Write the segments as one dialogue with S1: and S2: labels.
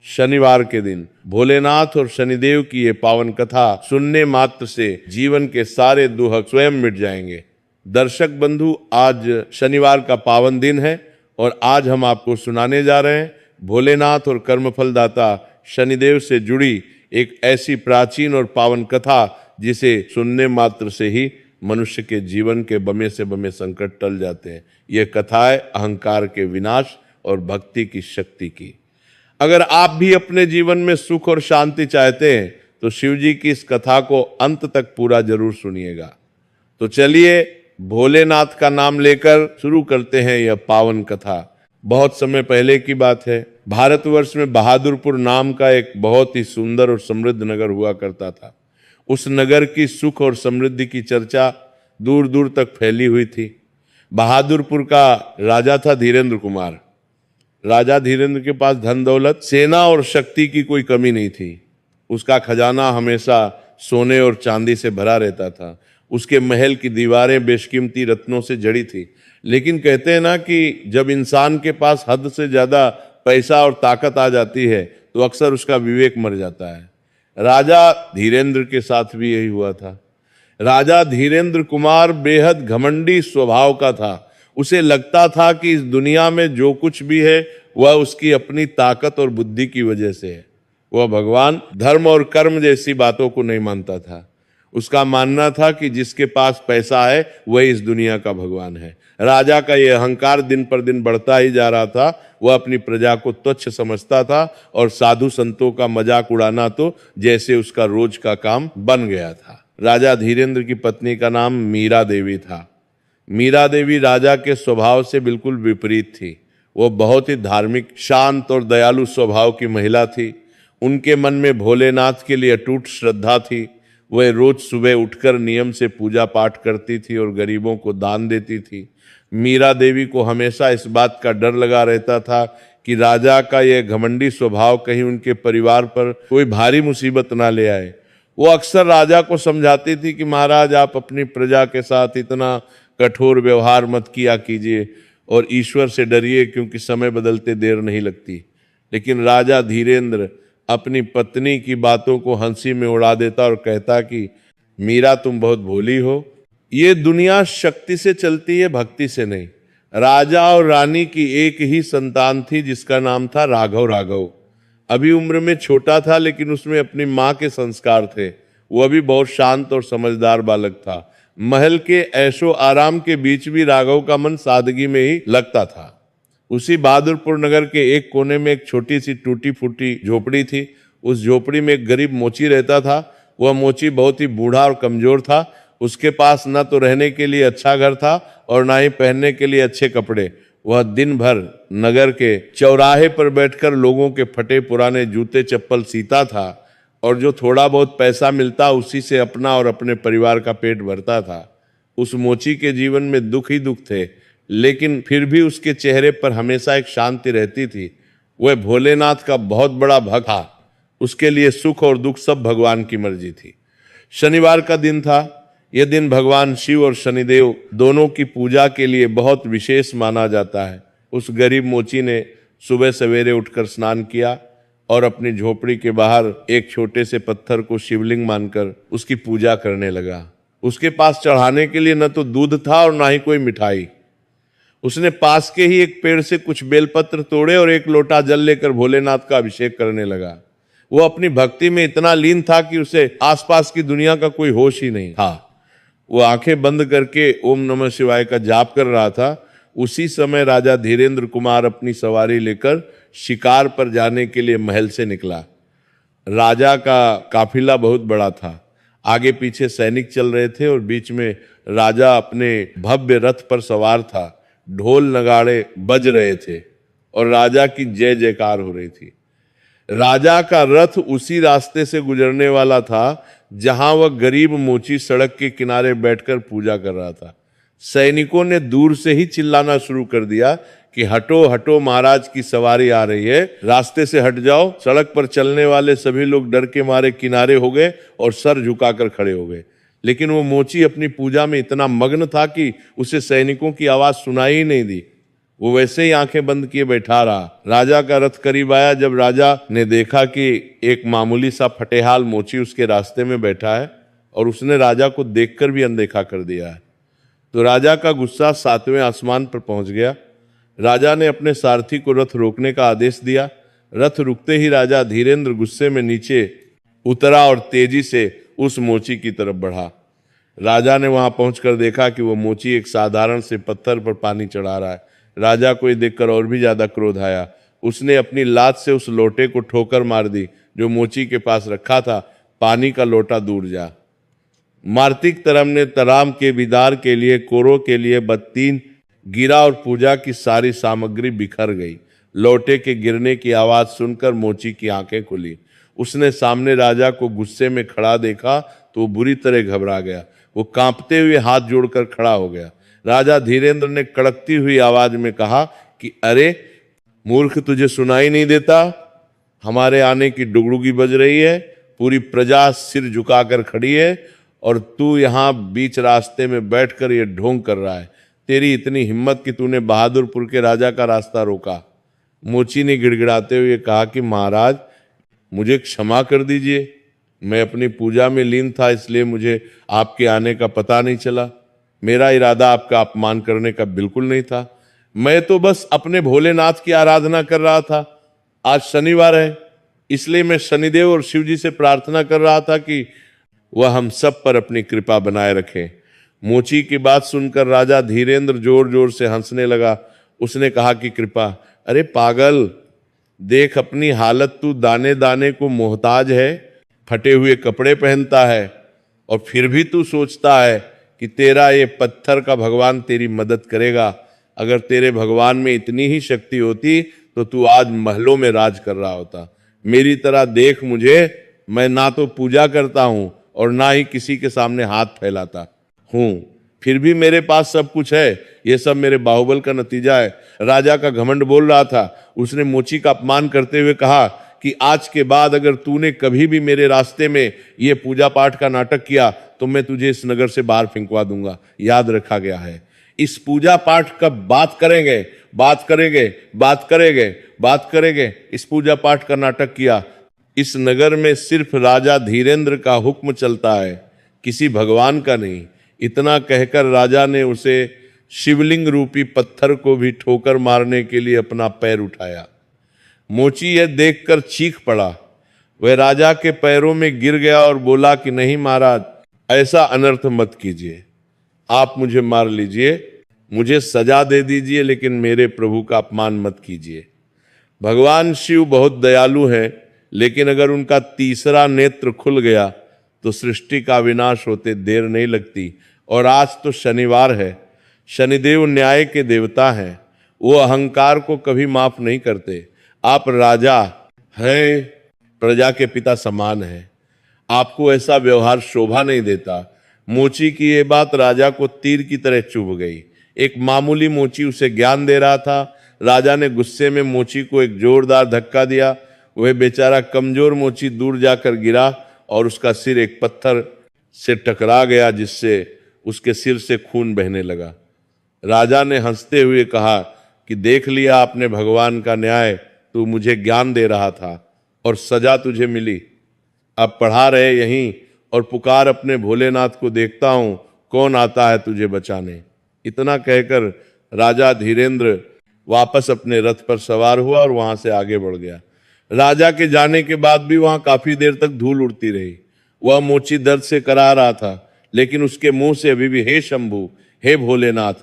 S1: शनिवार के दिन भोलेनाथ और शनिदेव की ये पावन कथा सुनने मात्र से जीवन के सारे दुख स्वयं मिट जाएंगे। दर्शक बंधु, आज शनिवार का पावन दिन है और आज हम आपको सुनाने जा रहे हैं भोलेनाथ और कर्मफल दाता शनिदेव से जुड़ी एक ऐसी प्राचीन और पावन कथा जिसे सुनने मात्र से ही मनुष्य के जीवन के बमे से बमे संकट टल जाते हैं। ये कथा है अहंकार के विनाश और भक्ति की शक्ति की। अगर आप भी अपने जीवन में सुख और शांति चाहते हैं तो शिव जी की इस कथा को अंत तक पूरा जरूर सुनिएगा। तो चलिए भोलेनाथ का नाम लेकर शुरू करते हैं यह पावन कथा। बहुत समय पहले की बात है, भारतवर्ष में बहादुरपुर नाम का एक बहुत ही सुंदर और समृद्ध नगर हुआ करता था। उस नगर की सुख और समृद्धि की चर्चा दूर दूर तक फैली हुई थी। बहादुरपुर का राजा था धीरेन्द्र कुमार। राजा धीरेन्द्र के पास धन दौलत, सेना और शक्ति की कोई कमी नहीं थी। उसका खजाना हमेशा सोने और चांदी से भरा रहता था। उसके महल की दीवारें बेशकीमती रत्नों से जड़ी थी। लेकिन कहते हैं ना कि जब इंसान के पास हद से ज्यादा पैसा और ताकत आ जाती है तो अक्सर उसका विवेक मर जाता है। राजा धीरेन्द्र के साथ भी यही हुआ था। राजा धीरेन्द्र कुमार बेहद घमंडी स्वभाव का था। उसे लगता था कि इस दुनिया में जो कुछ भी है वह उसकी अपनी ताकत और बुद्धि की वजह से है। वह भगवान, धर्म और कर्म जैसी बातों को नहीं मानता था। उसका मानना था कि जिसके पास पैसा है वही इस दुनिया का भगवान है। राजा का यह अहंकार दिन पर दिन बढ़ता ही जा रहा था। वह अपनी प्रजा को तुच्छ समझता था और साधु संतों का मजाक उड़ाना तो जैसे उसका रोज का काम बन गया था। राजा धीरेन्द्र की पत्नी का नाम मीरा देवी था। मीरा देवी राजा के स्वभाव से बिल्कुल विपरीत थी। वो बहुत ही धार्मिक, शांत और दयालु स्वभाव की महिला थी। उनके मन में भोलेनाथ के लिए अटूट श्रद्धा थी। वह रोज सुबह उठकर नियम से पूजा पाठ करती थी और गरीबों को दान देती थी। मीरा देवी को हमेशा इस बात का डर लगा रहता था कि राजा का यह घमंडी स्वभाव कहीं उनके परिवार पर कोई भारी मुसीबत ना ले आए। वो अक्सर राजा को समझाती थी कि महाराज, आप अपनी प्रजा के साथ इतना कठोर व्यवहार मत किया कीजिए और ईश्वर से डरिए, क्योंकि समय बदलते देर नहीं लगती। लेकिन राजा धीरेन्द्र अपनी पत्नी की बातों को हंसी में उड़ा देता और कहता कि मीरा, तुम बहुत भोली हो। ये दुनिया शक्ति से चलती है, भक्ति से नहीं। राजा और रानी की एक ही संतान थी जिसका नाम था राघव। राघव अभी उम्र में छोटा था लेकिन उसमें अपनी माँ के संस्कार थे। वह भी बहुत शांत और समझदार बालक था। महल के ऐशो आराम के बीच भी राघव का मन सादगी में ही लगता था। उसी बहादुरपुर नगर के एक कोने में एक छोटी सी टूटी फूटी झोपड़ी थी। उस झोपड़ी में एक गरीब मोची रहता था। वह मोची बहुत ही बूढ़ा और कमजोर था। उसके पास न तो रहने के लिए अच्छा घर था और ना ही पहनने के लिए अच्छे कपड़े। वह दिन भर नगर के चौराहे पर बैठकर लोगों के फटे पुराने जूते चप्पल सीता था और जो थोड़ा बहुत पैसा मिलता उसी से अपना और अपने परिवार का पेट भरता था। उस मोची के जीवन में दुख ही दुख थे, लेकिन फिर भी उसके चेहरे पर हमेशा एक शांति रहती थी। वह भोलेनाथ का बहुत बड़ा भक्त था। उसके लिए सुख और दुख सब भगवान की मर्जी थी। शनिवार का दिन था। यह दिन भगवान शिव और शनिदेव दोनों की पूजा के लिए बहुत विशेष माना जाता है। उस गरीब मोची ने सुबह सवेरे उठकर स्नान किया और अपनी झोपड़ी के बाहर एक छोटे से पत्थर को शिवलिंग मानकर उसकी पूजा करने लगा। उसके पास चढ़ाने के लिए न तो दूध था और ना ही कोई मिठाई। उसने पास के ही एक पेड़ से कुछ बेलपत्र तोड़े और एक लोटा जल लेकर भोलेनाथ का अभिषेक करने लगा। वो अपनी भक्ति में इतना लीन था कि उसे आसपास की दुनिया का कोई होश ही नहीं था। वो आंखें बंद करके ओम नमः शिवाय का जाप कर रहा था। उसी समय राजा धीरेन्द्र कुमार अपनी सवारी लेकर शिकार पर जाने के लिए महल से निकला। राजा का काफिला बहुत बड़ा था। आगे पीछे सैनिक चल रहे थे और बीच में राजा अपने भव्य रथ पर सवार था। ढोल नगाड़े बज रहे थे और राजा की जय जयकार हो रही थी। राजा का रथ उसी रास्ते से गुजरने वाला था जहां वह गरीब मोची सड़क के किनारे बैठकर पूजा कर रहा था। सैनिकों ने दूर से ही चिल्लाना शुरू कर दिया कि हटो हटो, महाराज की सवारी आ रही है, रास्ते से हट जाओ। सड़क पर चलने वाले सभी लोग डर के मारे किनारे हो गए और सर झुकाकर खड़े हो गए। लेकिन वो मोची अपनी पूजा में इतना मग्न था कि उसे सैनिकों की आवाज सुनाई ही नहीं दी। वो वैसे ही आंखें बंद किए बैठा रहा। राजा का रथ करीब आया। जब राजा ने देखा कि एक मामूली सा फटेहाल मोची उसके रास्ते में बैठा है और उसने राजा को देखकर भी अनदेखा कर दिया है, तो राजा का गुस्सा 7वें आसमान पर पहुंच गया। राजा ने अपने सारथी को रथ रोकने का आदेश दिया। रथ रुकते ही राजा धीरेंद्र गुस्से में नीचे उतरा और तेजी से उस मोची की तरफ बढ़ा। राजा ने वहां पहुंचकर देखा कि वो मोची एक साधारण से पत्थर पर पानी चढ़ा रहा है। राजा को ये देखकर और भी ज्यादा क्रोध आया। उसने अपनी लात से उस लोटे को ठोकर मार दी जो मोची के पास रखा था। पानी का लोटा दूर जा। मार्तिक तरम ने तराम के विदार के लिए, कोरो के लिए बत्तीन गिरा और पूजा की सारी सामग्री बिखर गई। लोटे के गिरने की आवाज सुनकर मोची की आंखें खुली। उसने सामने राजा को गुस्से में खड़ा देखा तो वो बुरी तरह घबरा गया। वो कांपते हुए हाथ जोड़कर खड़ा हो गया। राजा धीरेंद्र ने कड़कती हुई आवाज में कहा कि अरे मूर्ख, तुझे सुनाई नहीं देता? हमारे आने की डुगडुगी बज रही है, पूरी प्रजा सिर झुकाकर खड़ी है और तू यहाँ बीच रास्ते में बैठकर ये ढोंग कर रहा है। तेरी इतनी हिम्मत कि तूने बहादुरपुर के राजा का रास्ता रोका। मोची ने गिड़गिड़ाते हुए कहा कि महाराज, मुझे क्षमा कर दीजिए। मैं अपनी पूजा में लीन था, इसलिए मुझे आपके आने का पता नहीं चला। मेरा इरादा आपका अपमान करने का बिल्कुल नहीं था। मैं तो बस अपने भोलेनाथ की आराधना कर रहा था। आज शनिवार है, इसलिए मैं शनिदेव और शिव जी से प्रार्थना कर रहा था कि वह हम सब पर अपनी कृपा बनाए रखें। मोची की बात सुनकर राजा धीरेंद्र जोर जोर से हंसने लगा। उसने कहा कि कृपा, अरे पागल, देख अपनी हालत, तू दाने दाने को मोहताज है, फटे हुए कपड़े पहनता है और फिर भी तू सोचता है कि तेरा ये पत्थर का भगवान तेरी मदद करेगा। अगर तेरे भगवान में इतनी ही शक्ति होती तो तू आज महलों में राज कर रहा होता। मेरी तरह देख मुझे, मैं ना तो पूजा करता हूं और ना ही किसी के सामने हाथ फैलाता हूं, फिर भी मेरे पास सब कुछ है। ये सब मेरे बाहुबल का नतीजा है। राजा का घमंड बोल रहा था। उसने मोची का अपमान करते हुए कहा कि आज के बाद अगर तूने कभी भी मेरे रास्ते में ये पूजा पाठ का नाटक किया तो मैं तुझे इस नगर से बाहर फेंकवा दूंगा। याद रखा गया है। इस पूजा पाठ का बात करेंगे, बात करेंगे, बात करेंगे, बात करेंगे। इस पूजा पाठ का नाटक किया। इस नगर में सिर्फ राजा धीरेंद्र का हुक्म चलता है, किसी भगवान का नहीं। इतना कहकर राजा ने उसे शिवलिंग रूपी पत्थर को भी ठोकर मारने के लिए अपना पैर उठाया। मोची यह देखकर चीख पड़ा। वह राजा के पैरों में गिर गया और बोला कि नहीं महाराज, ऐसा अनर्थ मत कीजिए। आप मुझे मार लीजिए, मुझे सजा दे दीजिए, लेकिन मेरे प्रभु का अपमान मत कीजिए। भगवान शिव बहुत दयालु हैं, लेकिन अगर उनका तीसरा नेत्र खुल गया तो सृष्टि का विनाश होते देर नहीं लगती। और आज तो शनिवार है। शनिदेव न्याय के देवता हैं। वो अहंकार को कभी माफ नहीं करते। आप राजा हैं, प्रजा के पिता समान हैं। आपको ऐसा व्यवहार शोभा नहीं देता। मोची की ये बात राजा को तीर की तरह चुभ गई। एक मामूली मोची उसे ज्ञान दे रहा था। राजा ने गुस्से में मोची को एक जोरदार धक्का दिया। वह बेचारा कमजोर मोची दूर जाकर गिरा और उसका सिर एक पत्थर से टकरा गया, जिससे उसके सिर से खून बहने लगा। राजा ने हंसते हुए कहा कि देख लिया आपने भगवान का न्याय। तू मुझे ज्ञान दे रहा था और सजा तुझे मिली। अब पढ़ा रहे यहीं और पुकार अपने भोलेनाथ को, देखता हूं कौन आता है तुझे बचाने। इतना कहकर राजा धीरेंद्र वापस अपने रथ पर सवार हुआ और वहां से आगे बढ़ गया। राजा के जाने के बाद भी वहां काफी देर तक धूल उड़ती रही। वह मोची दर्द से करा रहा था, लेकिन उसके मुंह से अभी भी हे शंभू, हे भोलेनाथ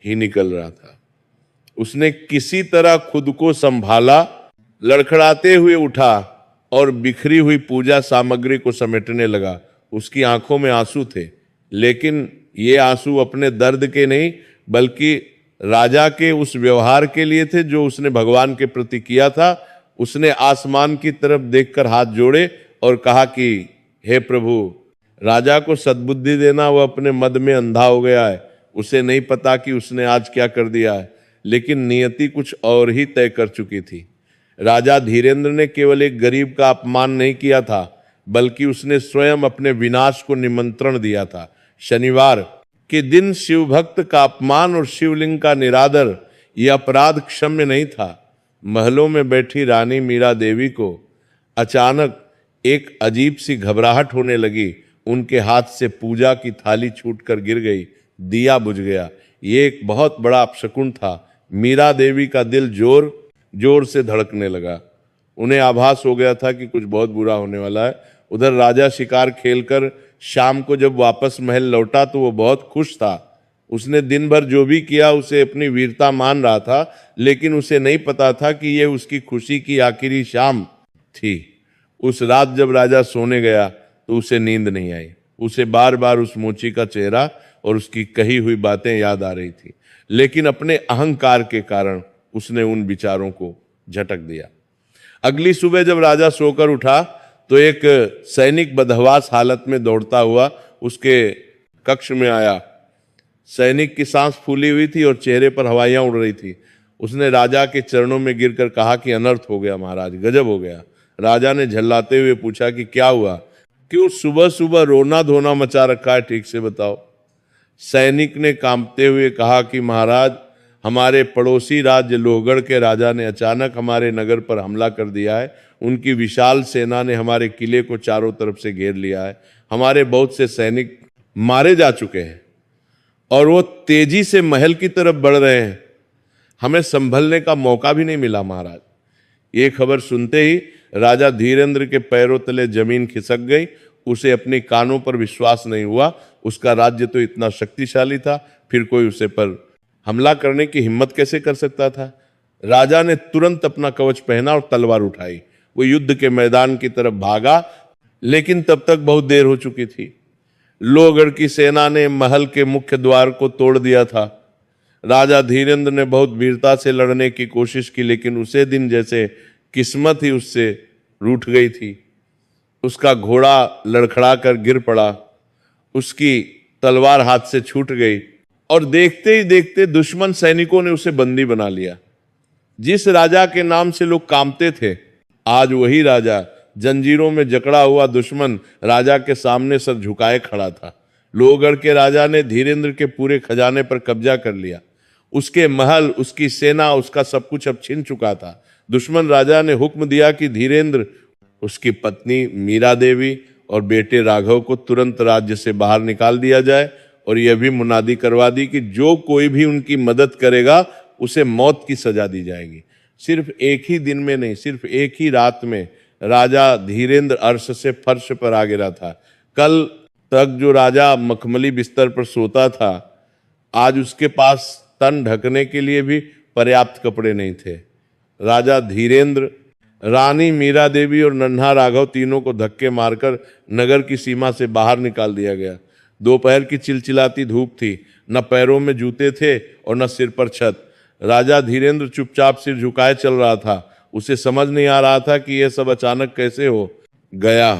S1: ही निकल रहा था। उसने किसी तरह खुद को संभाला, लड़खड़ाते हुए उठा और बिखरी हुई पूजा सामग्री को समेटने लगा। उसकी आंखों में आंसू थे, लेकिन ये आंसू अपने दर्द के नहीं बल्कि राजा के उस व्यवहार के लिए थे जो उसने भगवान के प्रति किया था। उसने आसमान की तरफ देखकर हाथ जोड़े और कहा कि हे प्रभु, राजा को सद्बुद्धि देना। वह अपने मद में अंधा हो गया है। उसे नहीं पता कि उसने आज क्या कर दिया है, लेकिन नियति कुछ और ही तय कर चुकी थी। राजा धीरेंद्र ने केवल एक गरीब का अपमान नहीं किया था, बल्कि उसने स्वयं अपने विनाश को निमंत्रण दिया था। शनिवार के दिन शिव भक्त का अपमान और शिवलिंग का निरादर, यह अपराध क्षम्य नहीं था। महलों में बैठी रानी मीरा देवी को अचानक एक अजीब सी घबराहट होने लगी। उनके हाथ से पूजा की थाली छूटकर गिर गई, दिया बुझ गया। ये एक बहुत बड़ा अपशकुन था। मीरा देवी का दिल जोर जोर से धड़कने लगा। उन्हें आभास हो गया था कि कुछ बहुत बुरा होने वाला है। उधर राजा शिकार खेलकर शाम को जब वापस महल लौटा तो वो बहुत खुश था। उसने दिन भर जो भी किया उसे अपनी वीरता मान रहा था, लेकिन उसे नहीं पता था कि यह उसकी खुशी की आखिरी शाम थी। उस रात जब राजा सोने गया तो उसे नींद नहीं आई। उसे बार बार उस मोची का चेहरा और उसकी कही हुई बातें याद आ रही थी, लेकिन अपने अहंकार के कारण उसने उन विचारों को झटक दिया। अगली सुबह जब राजा सोकर उठा तो एक सैनिक बदहवास हालत में दौड़ता हुआ उसके कक्ष में आया। सैनिक की सांस फूली हुई थी और चेहरे पर हवाइयां उड़ रही थी। उसने राजा के चरणों में गिरकर कहा कि अनर्थ हो गया महाराज, गजब हो गया। राजा ने झल्लाते हुए पूछा कि क्या हुआ, क्यों सुबह सुबह रोना धोना मचा रखा है, ठीक से बताओ। सैनिक ने कांपते हुए कहा कि महाराज, हमारे पड़ोसी राज्य लोहगढ़ के राजा ने अचानक हमारे नगर पर हमला कर दिया है। उनकी विशाल सेना ने हमारे किले को चारों तरफ से घेर लिया है। हमारे बहुत से सैनिक मारे जा चुके हैं और वो तेजी से महल की तरफ बढ़ रहे हैं। हमें संभलने का मौका भी नहीं मिला महाराज। ये खबर सुनते ही राजा धीरेंद्र के पैरों तले जमीन खिसक गई। उसे अपने कानों पर विश्वास नहीं हुआ। उसका राज्य तो इतना शक्तिशाली था, फिर कोई उसे पर हमला करने की हिम्मत कैसे कर सकता था। राजा ने तुरंत अपना कवच पहना और तलवार उठाई। वो युद्ध के मैदान की तरफ भागा, लेकिन तब तक बहुत देर हो चुकी थी। लोहगढ़ की सेना ने महल के मुख्य द्वार को तोड़ दिया था। राजा धीरेंद्र ने बहुत वीरता से लड़ने की कोशिश की, लेकिन उसे दिन जैसे किस्मत ही उससे रूठ गई थी। उसका घोड़ा लड़खड़ा कर गिर पड़ा, उसकी तलवार हाथ से छूट गई और देखते ही देखते दुश्मन सैनिकों ने उसे बंदी बना लिया। जिस राजा के नाम से लोग कांपते थे, आज वही राजा जंजीरों में जकड़ा हुआ दुश्मन राजा के सामने सर झुकाए खड़ा था। लोहगढ़ के राजा ने धीरेंद्र के पूरे खजाने पर कब्जा कर लिया। उसके महल, उसकी सेना, उसका सब कुछ अब छिन चुका था। दुश्मन राजा ने हुक्म दिया कि धीरेंद्र, उसकी पत्नी मीरा देवी और बेटे राघव को तुरंत राज्य से बाहर निकाल दिया जाए और यह भी मुनादी करवा दी कि जो कोई भी उनकी मदद करेगा उसे मौत की सजा दी जाएगी। सिर्फ एक ही दिन में नहीं, सिर्फ एक ही रात में राजा धीरेंद्र अर्श से फर्श पर आ गिरा था। कल तक जो राजा मखमली बिस्तर पर सोता था, आज उसके पास तन ढकने के लिए भी पर्याप्त कपड़े नहीं थे। राजा धीरेंद्र, रानी मीरा देवी और नन्हा राघव तीनों को धक्के मारकर नगर की सीमा से बाहर निकाल दिया गया। दोपहर की चिलचिलाती धूप थी, न पैरों में जूते थे और न सिर पर छत। राजा धीरेंद्र चुपचाप सिर झुकाए चल रहा था। उसे समझ नहीं आ रहा था कि यह सब अचानक कैसे हो गया।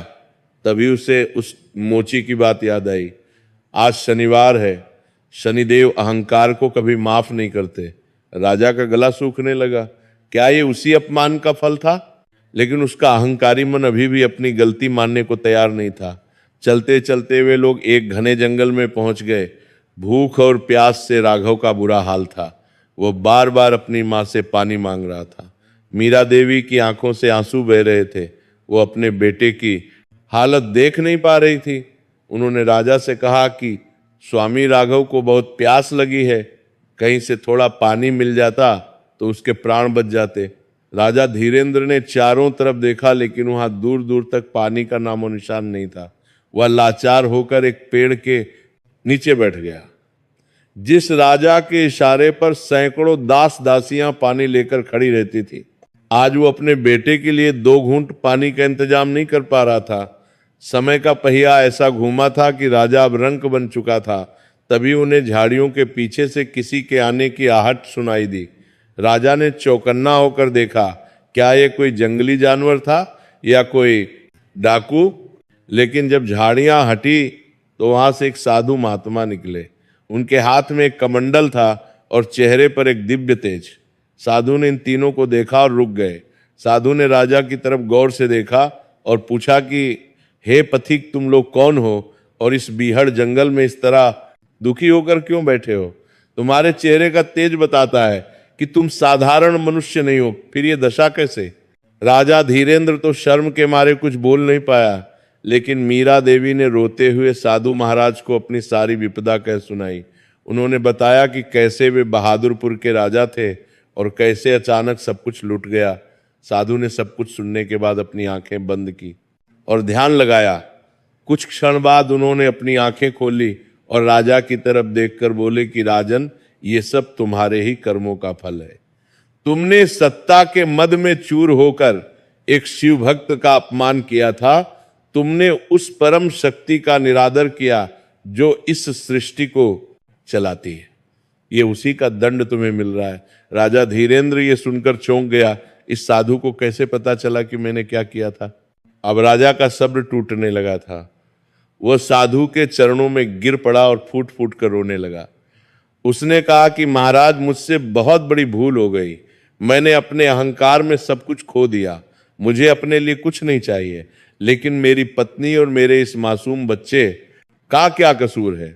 S1: तभी उसे उस मोची की बात याद आई। आज शनिवार है, शनिदेव अहंकार को कभी माफ नहीं करते। राजा का गला सूखने लगा। क्या ये उसी अपमान का फल था? लेकिन उसका अहंकारी मन अभी भी अपनी गलती मानने को तैयार नहीं था। चलते चलते वे लोग एक घने जंगल में पहुंच गए। भूख और प्यास से राघव का बुरा हाल था। वो बार बार अपनी माँ से पानी मांग रहा था। मीरा देवी की आंखों से आंसू बह रहे थे। वो अपने बेटे की हालत देख नहीं पा रही थी। उन्होंने राजा से कहा कि स्वामी राघव को बहुत प्यास लगी है, कहीं से थोड़ा पानी मिल जाता तो उसके प्राण बच जाते। राजा धीरेंद्र ने चारों तरफ देखा, लेकिन वहां दूर दूर तक पानी का नामो निशान नहीं था। वह लाचार होकर एक पेड़ के नीचे बैठ गया। जिस राजा के इशारे पर सैकड़ों दास दासियां पानी लेकर खड़ी रहती थी, आज वो अपने बेटे के लिए 2 घूंट पानी का इंतजाम नहीं कर पा रहा था। समय का पहिया ऐसा घूमा था कि राजा अब रंक बन चुका था। तभी उन्हें झाड़ियों के पीछे से किसी के आने की आहट सुनाई दी। राजा ने चौकन्ना होकर देखा, क्या ये कोई जंगली जानवर था या कोई डाकू? लेकिन जब झाड़ियां हटी तो वहां से एक साधु महात्मा निकले। उनके हाथ में एक कमंडल था और चेहरे पर एक दिव्य तेज। साधु ने इन तीनों को देखा और रुक गए। साधु ने राजा की तरफ गौर से देखा और पूछा कि हे पथिक, तुम लोग कौन हो और इस बीहड़ जंगल में इस तरह दुखी होकर क्यों बैठे हो? तुम्हारे चेहरे का तेज बताता है कि तुम साधारण मनुष्य नहीं हो, फिर ये दशा कैसे? राजा धीरेंद्र तो शर्म के मारे कुछ बोल नहीं पाया, लेकिन मीरा देवी ने रोते हुए साधु महाराज को अपनी सारी विपदा कह सुनाई। उन्होंने बताया कि कैसे वे बहादुरपुर के राजा थे और कैसे अचानक सब कुछ लुट गया। साधु ने सब कुछ सुनने के बाद अपनी आंखें बंद की और ध्यान लगाया। कुछ क्षण बाद उन्होंने अपनी आंखें खोली और राजा की तरफ देखकर बोले कि राजन, ये सब तुम्हारे ही कर्मों का फल है। तुमने सत्ता के मद में चूर होकर एक शिव भक्त का अपमान किया था। तुमने उस परम शक्ति का निरादर किया जो इस सृष्टि को चलाती है। ये उसी का दंड तुम्हें मिल रहा है। राजा धीरेंद्र ये सुनकर चौंक गया। इस साधु को कैसे पता चला कि मैंने क्या किया था? अब राजा का सब्र टूटने लगा था। वह साधु के चरणों में गिर पड़ा और फूट फूट कर रोने लगा। उसने कहा कि महाराज, मुझसे बहुत बड़ी भूल हो गई। मैंने अपने अहंकार में सब कुछ खो दिया। मुझे अपने लिए कुछ नहीं चाहिए, लेकिन मेरी पत्नी और मेरे इस मासूम बच्चे का क्या कसूर है?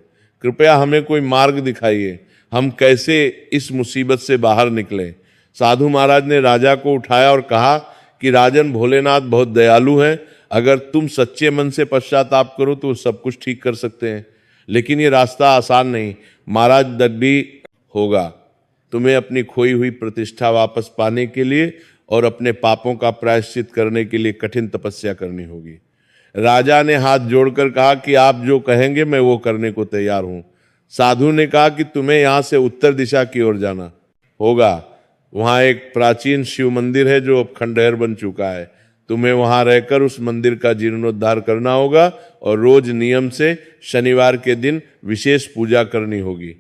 S1: कृपया हमें कोई मार्ग दिखाइए, हम कैसे इस मुसीबत से बाहर निकलें। साधु महाराज ने राजा को उठाया और कहा कि राजन, भोलेनाथ बहुत दयालु हैं। अगर तुम सच्चे मन से पश्चाताप करो तो सब कुछ ठीक कर सकते हैं, लेकिन ये रास्ता आसान नहीं। महाराज, दंडी होगा। तुम्हें अपनी खोई हुई प्रतिष्ठा वापस पाने के लिए और अपने पापों का प्रायश्चित करने के लिए कठिन तपस्या करनी होगी। राजा ने हाथ जोड़कर कहा कि आप जो कहेंगे मैं वो करने को तैयार हूं। साधु ने कहा कि तुम्हें यहां से उत्तर दिशा की ओर जाना होगा। वहां एक प्राचीन शिव मंदिर है जो अब खंडहर बन चुका है। तुम्हें वहां रहकर उस मंदिर का जीर्णोद्धार करना होगा और रोज नियम से शनिवार के दिन विशेष पूजा करनी होगी।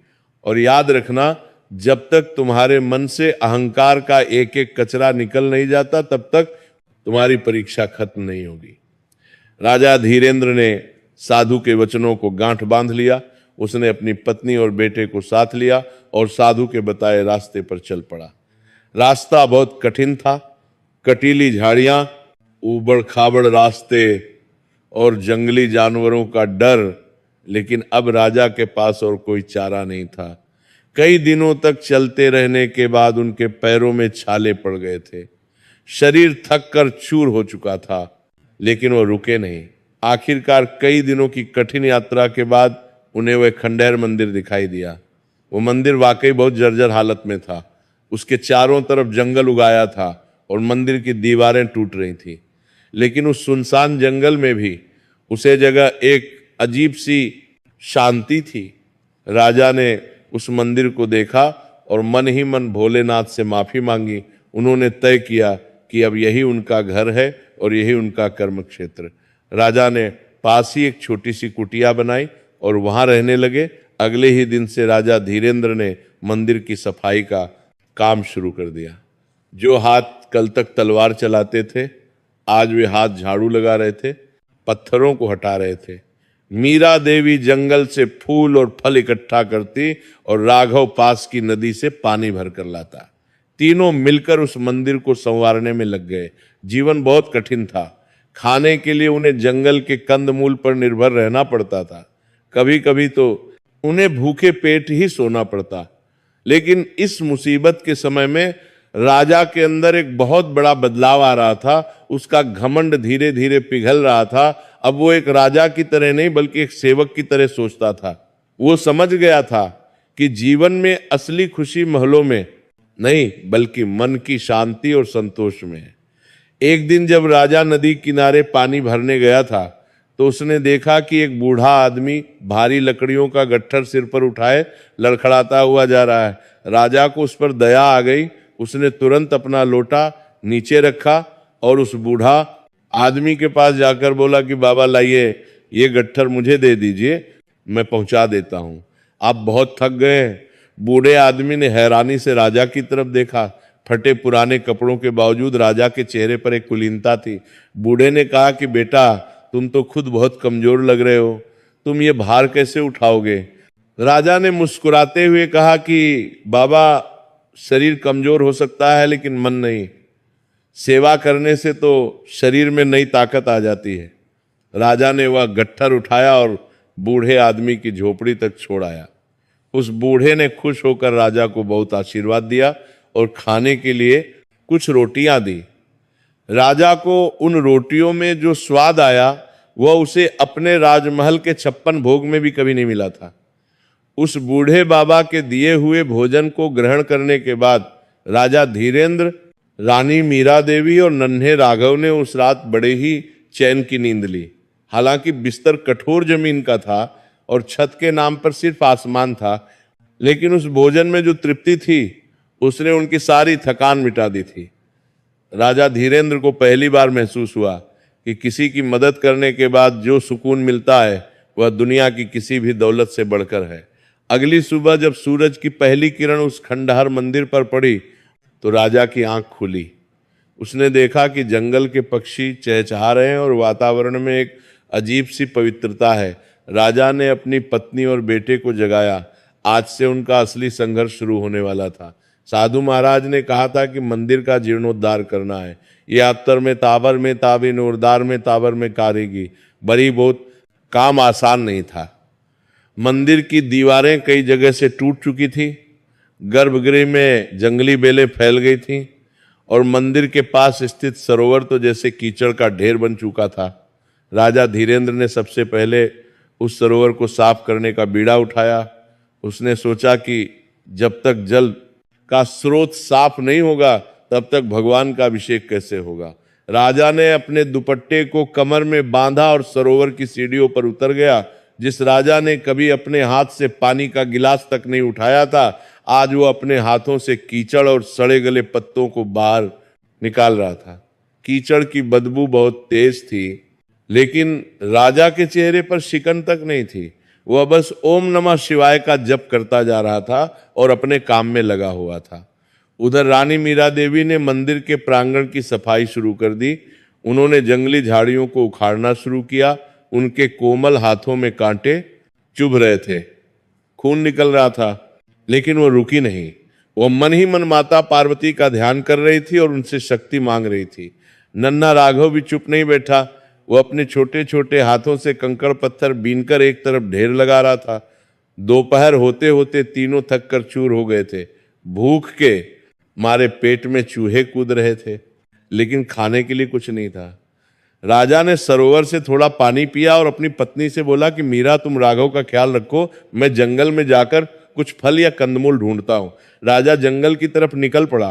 S1: और याद रखना, जब तक तुम्हारे मन से अहंकार का एक एक कचरा निकल नहीं जाता तब तक तुम्हारी परीक्षा खत्म नहीं होगी। राजा धीरेंद्र ने साधु के वचनों को गांठ बांध लिया। उसने अपनी पत्नी और बेटे को साथ लिया और साधु के बताए रास्ते पर चल पड़ा। रास्ता बहुत कठिन था। कटीली झाड़ियां, ऊबड़ खाबड़ रास्ते और जंगली जानवरों का डर, लेकिन अब राजा के पास और कोई चारा नहीं था। कई दिनों तक चलते रहने के बाद उनके पैरों में छाले पड़ गए थे। शरीर थक कर चूर हो चुका था, लेकिन वो रुके नहीं। आखिरकार कई दिनों की कठिन यात्रा के बाद उन्हें वह खंडहर मंदिर दिखाई दिया। वो मंदिर वाकई बहुत जर्जर हालत में था। उसके चारों तरफ जंगल उगाया था और मंदिर की दीवारें टूट रही थी। लेकिन उस सुनसान जंगल में भी उसे जगह एक अजीब सी शांति थी। राजा ने उस मंदिर को देखा और मन ही मन भोलेनाथ से माफी मांगी। उन्होंने तय किया कि अब यही उनका घर है और यही उनका कर्म क्षेत्र। राजा ने पास ही एक छोटी सी कुटिया बनाई और वहां रहने लगे। अगले ही दिन से राजा धीरेंद्र ने मंदिर की सफाई का काम शुरू कर दिया। जो हाथ कल तक तलवार चलाते थे, आज वे हाथ झाड़ू लगा रहे थे, पत्थरों को हटा रहे थे। मीरा देवी जंगल से फूल और फल इकट्ठा करती और राघव पास की नदी से पानी भर कर लाता। तीनों मिलकर उस मंदिर को संवारने में लग गए। जीवन बहुत कठिन था। खाने के लिए उन्हें जंगल के कंदमूल पर निर्भर रहना पड़ता था। कभी कभी तो उन्हें भूखे पेट ही सोना पड़ता। लेकिन इस मुसीबत के समय में राजा के अंदर एक बहुत बड़ा बदलाव आ रहा था। उसका घमंड धीरे धीरे पिघल रहा था। अब वो एक राजा की तरह नहीं बल्कि एक सेवक की तरह सोचता था। वो समझ गया था कि जीवन में असली खुशी महलों में नहीं बल्कि मन की शांति और संतोष में है। एक दिन जब राजा नदी किनारे पानी भरने गया था तो उसने देखा कि एक बूढ़ा आदमी भारी लकड़ियों का गट्ठर सिर पर उठाए लड़खड़ाता हुआ जा रहा है। राजा को उस पर दया आ गई। उसने तुरंत अपना लोटा नीचे रखा और उस बूढ़ा आदमी के पास जाकर बोला कि बाबा लाइए, ये गट्ठर मुझे दे दीजिए, मैं पहुंचा देता हूं। आप बहुत थक गए हैं। बूढ़े आदमी ने हैरानी से राजा की तरफ देखा। फटे पुराने कपड़ों के बावजूद राजा के चेहरे पर एक कुलीनता थी। बूढ़े ने कहा कि बेटा, तुम तो खुद बहुत कमजोर लग रहे हो, तुम ये भार कैसे उठाओगे? राजा ने मुस्कुराते हुए कहा कि बाबा, शरीर कमजोर हो सकता है लेकिन मन नहीं। सेवा करने से तो शरीर में नई ताकत आ जाती है। राजा ने वह गट्ठर उठाया और बूढ़े आदमी की झोपड़ी तक छोड़ आया। उस बूढ़े ने खुश होकर राजा को बहुत आशीर्वाद दिया और खाने के लिए कुछ रोटियां दी। राजा को उन रोटियों में जो स्वाद आया वह उसे अपने राजमहल के 56 भोग में भी कभी नहीं मिला था। उस बूढ़े बाबा के दिए हुए भोजन को ग्रहण करने के बाद राजा धीरेंद्र, रानी मीरा देवी और नन्हे राघव ने उस रात बड़े ही चैन की नींद ली। हालांकि बिस्तर कठोर जमीन का था और छत के नाम पर सिर्फ आसमान था, लेकिन उस भोजन में जो तृप्ति थी उसने उनकी सारी थकान मिटा दी थी। राजा धीरेंद्र को पहली बार महसूस हुआ कि किसी की मदद करने के बाद जो सुकून मिलता है वह दुनिया की किसी भी दौलत से बढ़कर है। अगली सुबह जब सूरज की पहली किरण उस खंडहर मंदिर पर पड़ी तो राजा की आंख खुली। उसने देखा कि जंगल के पक्षी चहचहा रहे हैं और वातावरण में एक अजीब सी पवित्रता है। राजा ने अपनी पत्नी और बेटे को जगाया। आज से उनका असली संघर्ष शुरू होने वाला था। साधु महाराज ने कहा था कि मंदिर का जीर्णोद्धार करना है। ये अत्तर में ताबर में ताबी नूरदार में ताबर में कारेगी बड़ी बहुत काम आसान नहीं था। मंदिर की दीवारें कई जगह से टूट चुकी थी, गर्भगृह में जंगली बेलें फैल गई थीं और मंदिर के पास स्थित सरोवर तो जैसे कीचड़ का ढेर बन चुका था। राजा धीरेंद्र ने सबसे पहले उस सरोवर को साफ करने का बीड़ा उठाया। उसने सोचा कि जब तक जल का स्रोत साफ नहीं होगा तब तक भगवान का अभिषेक कैसे होगा। राजा ने अपने दुपट्टे को कमर में बांधा और सरोवर की सीढ़ियों पर उतर गया। जिस राजा ने कभी अपने हाथ से पानी का गिलास तक नहीं उठाया था, आज वो अपने हाथों से कीचड़ और सड़े गले पत्तों को बाहर निकाल रहा था। कीचड़ की बदबू बहुत तेज थी, लेकिन राजा के चेहरे पर शिकन तक नहीं थी। वह बस ओम नमः शिवाय का जप करता जा रहा था और अपने काम में लगा हुआ था। उधर रानी मीरा देवी ने मंदिर के प्रांगण की सफाई शुरू कर दी। उन्होंने जंगली झाड़ियों को उखाड़ना शुरू किया। उनके कोमल हाथों में कांटे चुभ रहे थे, खून निकल रहा था, लेकिन वो रुकी नहीं। वो मन ही मन माता पार्वती का ध्यान कर रही थी और उनसे शक्ति मांग रही थी। नन्हा राघव भी चुप नहीं बैठा। वो अपने छोटे छोटे हाथों से कंकड़ पत्थर बीनकर एक तरफ ढेर लगा रहा था। दोपहर होते होते तीनों थक कर चूर हो गए थे। भूख के मारे पेट में चूहे कूद रहे थे, लेकिन खाने के लिए कुछ नहीं था। राजा ने सरोवर से थोड़ा पानी पिया और अपनी पत्नी से बोला कि मीरा, तुम राघव का ख्याल रखो, मैं जंगल में जाकर कुछ फल या कंदमूल ढूंढता हूं। राजा जंगल की तरफ निकल पड़ा।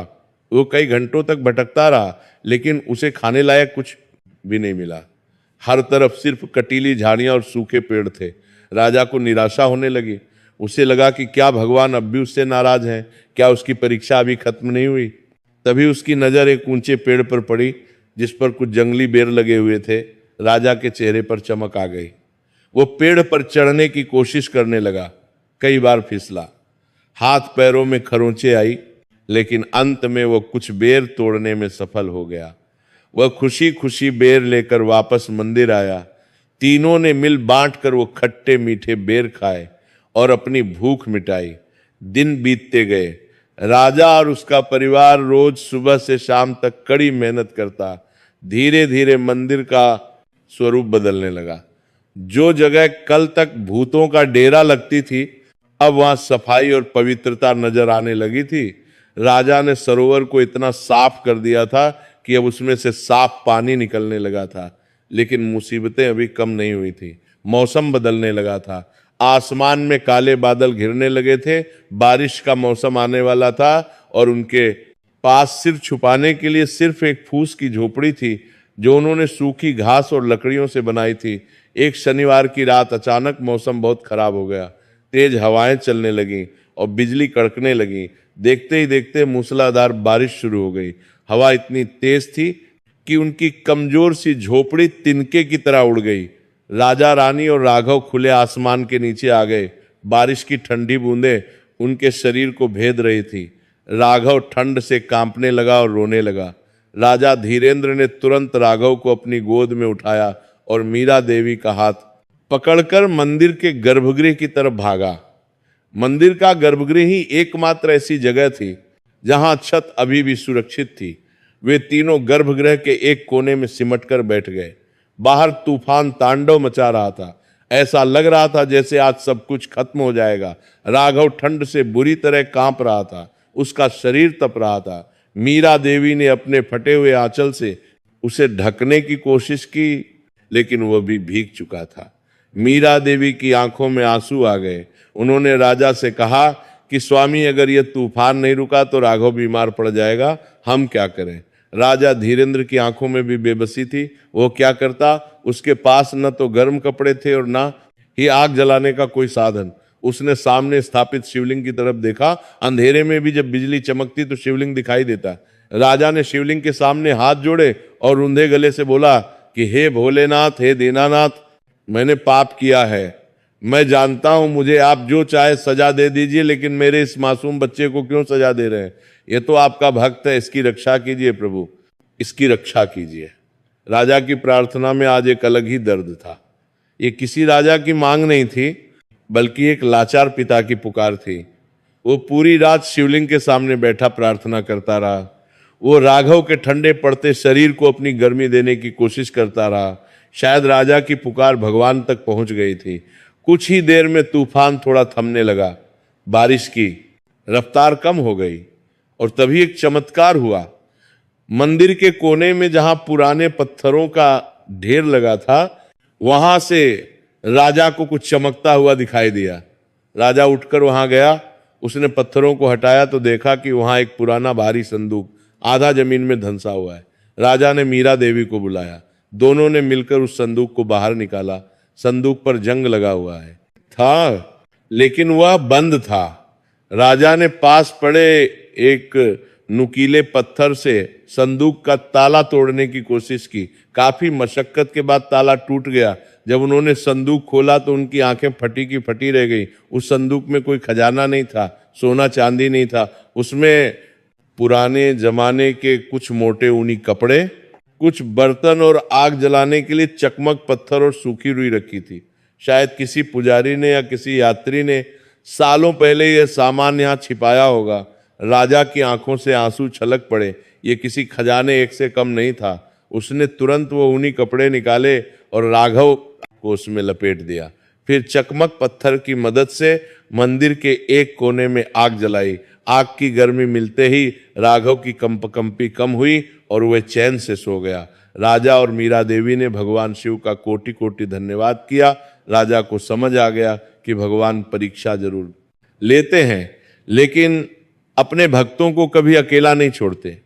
S1: वो कई घंटों तक भटकता रहा, लेकिन उसे खाने लायक कुछ भी नहीं मिला। हर तरफ सिर्फ कटीली झाड़ियां और सूखे पेड़ थे। राजा को निराशा होने लगी। उसे लगा कि क्या भगवान अब भी उससे नाराज हैं? क्या उसकी परीक्षा अभी खत्म नहीं हुई? तभी उसकी नजर एक ऊंचे पेड़ पर पड़ी जिस पर कुछ जंगली बेर लगे हुए थे। राजा के चेहरे पर चमक आ गई। वो पेड़ पर चढ़ने की कोशिश करने लगा। कई बार फिसला, हाथ पैरों में खरोंचे आई, लेकिन अंत में वो कुछ बेर तोड़ने में सफल हो गया। वह खुशी खुशी बेर लेकर वापस मंदिर आया। तीनों ने मिल बांट कर वो खट्टे मीठे बेर खाए और अपनी भूख मिटाई। दिन बीतते गए। राजा और उसका परिवार रोज सुबह से शाम तक कड़ी मेहनत करता। धीरे धीरे मंदिर का स्वरूप बदलने लगा। जो जगह कल तक भूतों का डेरा लगती थी, अब वहां सफाई और पवित्रता नजर आने लगी थी। राजा ने सरोवर को इतना साफ कर दिया था कि अब उसमें से साफ पानी निकलने लगा था। लेकिन मुसीबतें अभी कम नहीं हुई थी। मौसम बदलने लगा था। आसमान में काले बादल घिरने लगे थे। बारिश का मौसम आने वाला था और उनके पास सिर छुपाने के लिए सिर्फ एक फूस की झोपड़ी थी जो उन्होंने सूखी घास और लकड़ियों से बनाई थी। एक शनिवार की रात अचानक मौसम बहुत खराब हो गया। तेज हवाएं चलने लगीं और बिजली कड़कने लगी। देखते ही देखते मूसलाधार बारिश शुरू हो गई। हवा इतनी तेज थी कि उनकी कमजोर सी झोपड़ी तिनके की तरह उड़ गई। राजा रानी और राघव खुले आसमान के नीचे आ गए। बारिश की ठंडी बूंदें उनके शरीर को भेद रही थी। राघव ठंड से कांपने लगा और रोने लगा। राजा धीरेंद्र ने तुरंत राघव को अपनी गोद में उठाया और मीरा देवी का हाथ पकड़कर मंदिर के गर्भगृह की तरफ भागा। मंदिर का गर्भगृह ही एकमात्र ऐसी जगह थी जहां छत अभी भी सुरक्षित थी। वे तीनों गर्भगृह के एक कोने में सिमटकर बैठ गए। बाहर तूफान तांडव मचा रहा था। ऐसा लग रहा था जैसे आज सब कुछ खत्म हो जाएगा। राघव ठंड से बुरी तरह कांप रहा था। उसका शरीर तप रहा था। मीरा देवी ने अपने फटे हुए आंचल से उसे ढकने की कोशिश की, लेकिन वह भी भीग चुका था। मीरा देवी की आंखों में आंसू आ गए। उन्होंने राजा से कहा कि स्वामी, अगर यह तूफान नहीं रुका तो राघव बीमार पड़ जाएगा, हम क्या करें। राजा धीरेंद्र की आंखों में भी बेबसी थी। वो क्या करता, उसके पास न तो गर्म कपड़े थे और न ही आग जलाने का कोई साधन। उसने सामने स्थापित शिवलिंग की तरफ देखा। अंधेरे में भी जब बिजली चमकती तो शिवलिंग दिखाई देता। राजा ने शिवलिंग के सामने हाथ जोड़े और रुंधे गले से बोला कि हे भोलेनाथ, हे दीनानाथ, मैंने पाप किया है। मैं जानता हूं मुझे आप जो चाहे सजा दे दीजिए, लेकिन मेरे इस मासूम बच्चे को क्यों सजा दे रहे हैं। ये तो आपका भक्त है, इसकी रक्षा कीजिए प्रभु, इसकी रक्षा कीजिए। राजा की प्रार्थना में आज एक अलग ही दर्द था। ये किसी राजा की मांग नहीं थी, बल्कि एक लाचार पिता की पुकार थी। वो पूरी रात शिवलिंग के सामने बैठा प्रार्थना करता रहा। वो राघव के ठंडे पड़ते शरीर को अपनी गर्मी देने की कोशिश करता रहा। शायद राजा की पुकार भगवान तक पहुंच गई थी। कुछ ही देर में तूफान थोड़ा थमने लगा, बारिश की रफ्तार कम हो गई और तभी एक चमत्कार हुआ। मंदिर के कोने में जहां पुराने पत्थरों का ढेर लगा था, वहां से राजा को कुछ चमकता हुआ दिखाई दिया। राजा उठकर वहां गया। उसने पत्थरों को हटाया तो देखा कि वहां एक पुराना भारी संदूक आधा जमीन में धंसा हुआ है। राजा ने मीरा देवी को बुलाया। दोनों ने मिलकर उस संदूक को बाहर निकाला। संदूक पर जंग लगा हुआ है था, लेकिन वह बंद था। राजा ने पास पड़े एक नुकीले पत्थर से संदूक का ताला तोड़ने की कोशिश की। काफी मशक्कत के बाद ताला टूट गया। जब उन्होंने संदूक खोला तो उनकी आंखें फटी की फटी रह गई। उस संदूक में कोई खजाना नहीं था, सोना चांदी नहीं था। उसमें पुराने जमाने के कुछ मोटे ऊनी कपड़े, कुछ बर्तन और आग जलाने के लिए चकमक पत्थर और सूखी रुई रखी थी। शायद किसी पुजारी ने या किसी यात्री ने सालों पहले यह सामान यहाँ छिपाया होगा। राजा की आंखों से आंसू छलक पड़े। ये किसी खजाने एक से कम नहीं था। उसने तुरंत वो ऊनी कपड़े निकाले और राघव को उसमें लपेट दिया। फिर चकमक पत्थर की मदद से मंदिर के एक कोने में आग जलाई। आग की गर्मी मिलते ही राघव की कंपकंपी कम हुई और वह चैन से सो गया। राजा और मीरा देवी ने भगवान शिव का कोटि कोटि धन्यवाद किया। राजा को समझ आ गया कि भगवान परीक्षा जरूर लेते हैं, लेकिन अपने भक्तों को कभी अकेला नहीं छोड़ते।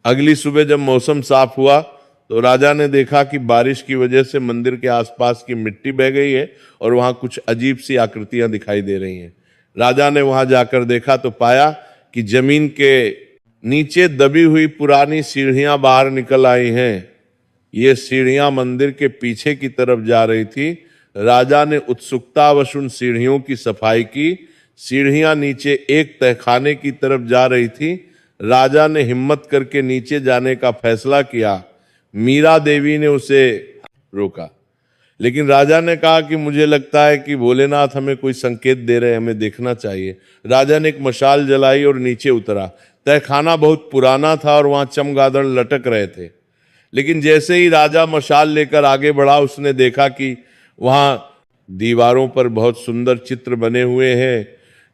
S1: अगली सुबह जब मौसम साफ हुआ तो राजा ने देखा कि बारिश की वजह से मंदिर के आसपास की मिट्टी बह गई है और वहां कुछ अजीब सी आकृतियां दिखाई दे रही हैं। राजा ने वहां जाकर देखा तो पाया कि जमीन के नीचे दबी हुई पुरानी सीढ़ियां बाहर निकल आई हैं। ये सीढ़ियां मंदिर के पीछे की तरफ जा रही थी। राजा ने उत्सुकतावश उन सीढ़ियों की सफाई की। सीढ़ियां नीचे एक तहखाने की तरफ जा रही थी। राजा ने हिम्मत करके नीचे जाने का फैसला किया। मीरा देवी ने उसे रोका, लेकिन राजा ने कहा कि मुझे लगता है कि भोलेनाथ हमें कोई संकेत दे रहे हैं, हमें देखना चाहिए। राजा ने एक मशाल जलाई और नीचे उतरा। तहखाना बहुत पुराना था और वहां चमगादड़ लटक रहे थे। लेकिन जैसे ही राजा मशाल लेकर आगे बढ़ा, उसने देखा कि वहां दीवारों पर बहुत सुंदर चित्र बने हुए हैं,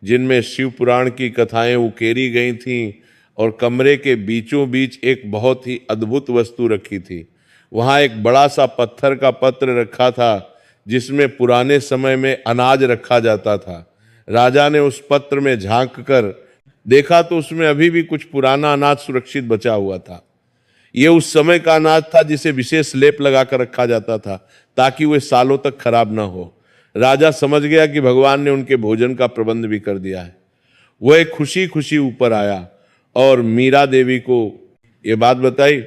S1: जिनमें शिव पुराण की कथाएं उकेरी गई थीं और कमरे के बीचों बीच एक बहुत ही अद्भुत वस्तु रखी थी। वहां एक बड़ा सा पत्थर का पत्र रखा था, जिसमें पुराने समय में अनाज रखा जाता था। राजा ने उस पत्र में झांक कर देखा तो उसमें अभी भी कुछ पुराना अनाज सुरक्षित बचा हुआ था। यह उस समय का अनाज था जिसे विशेष लेप लगाकर रखा जाता था ताकि वह सालों तक खराब ना हो। राजा समझ गया कि भगवान ने उनके भोजन का प्रबंध भी कर दिया है। वह एक खुशी खुशी ऊपर आया और मीरा देवी को ये बात बताई।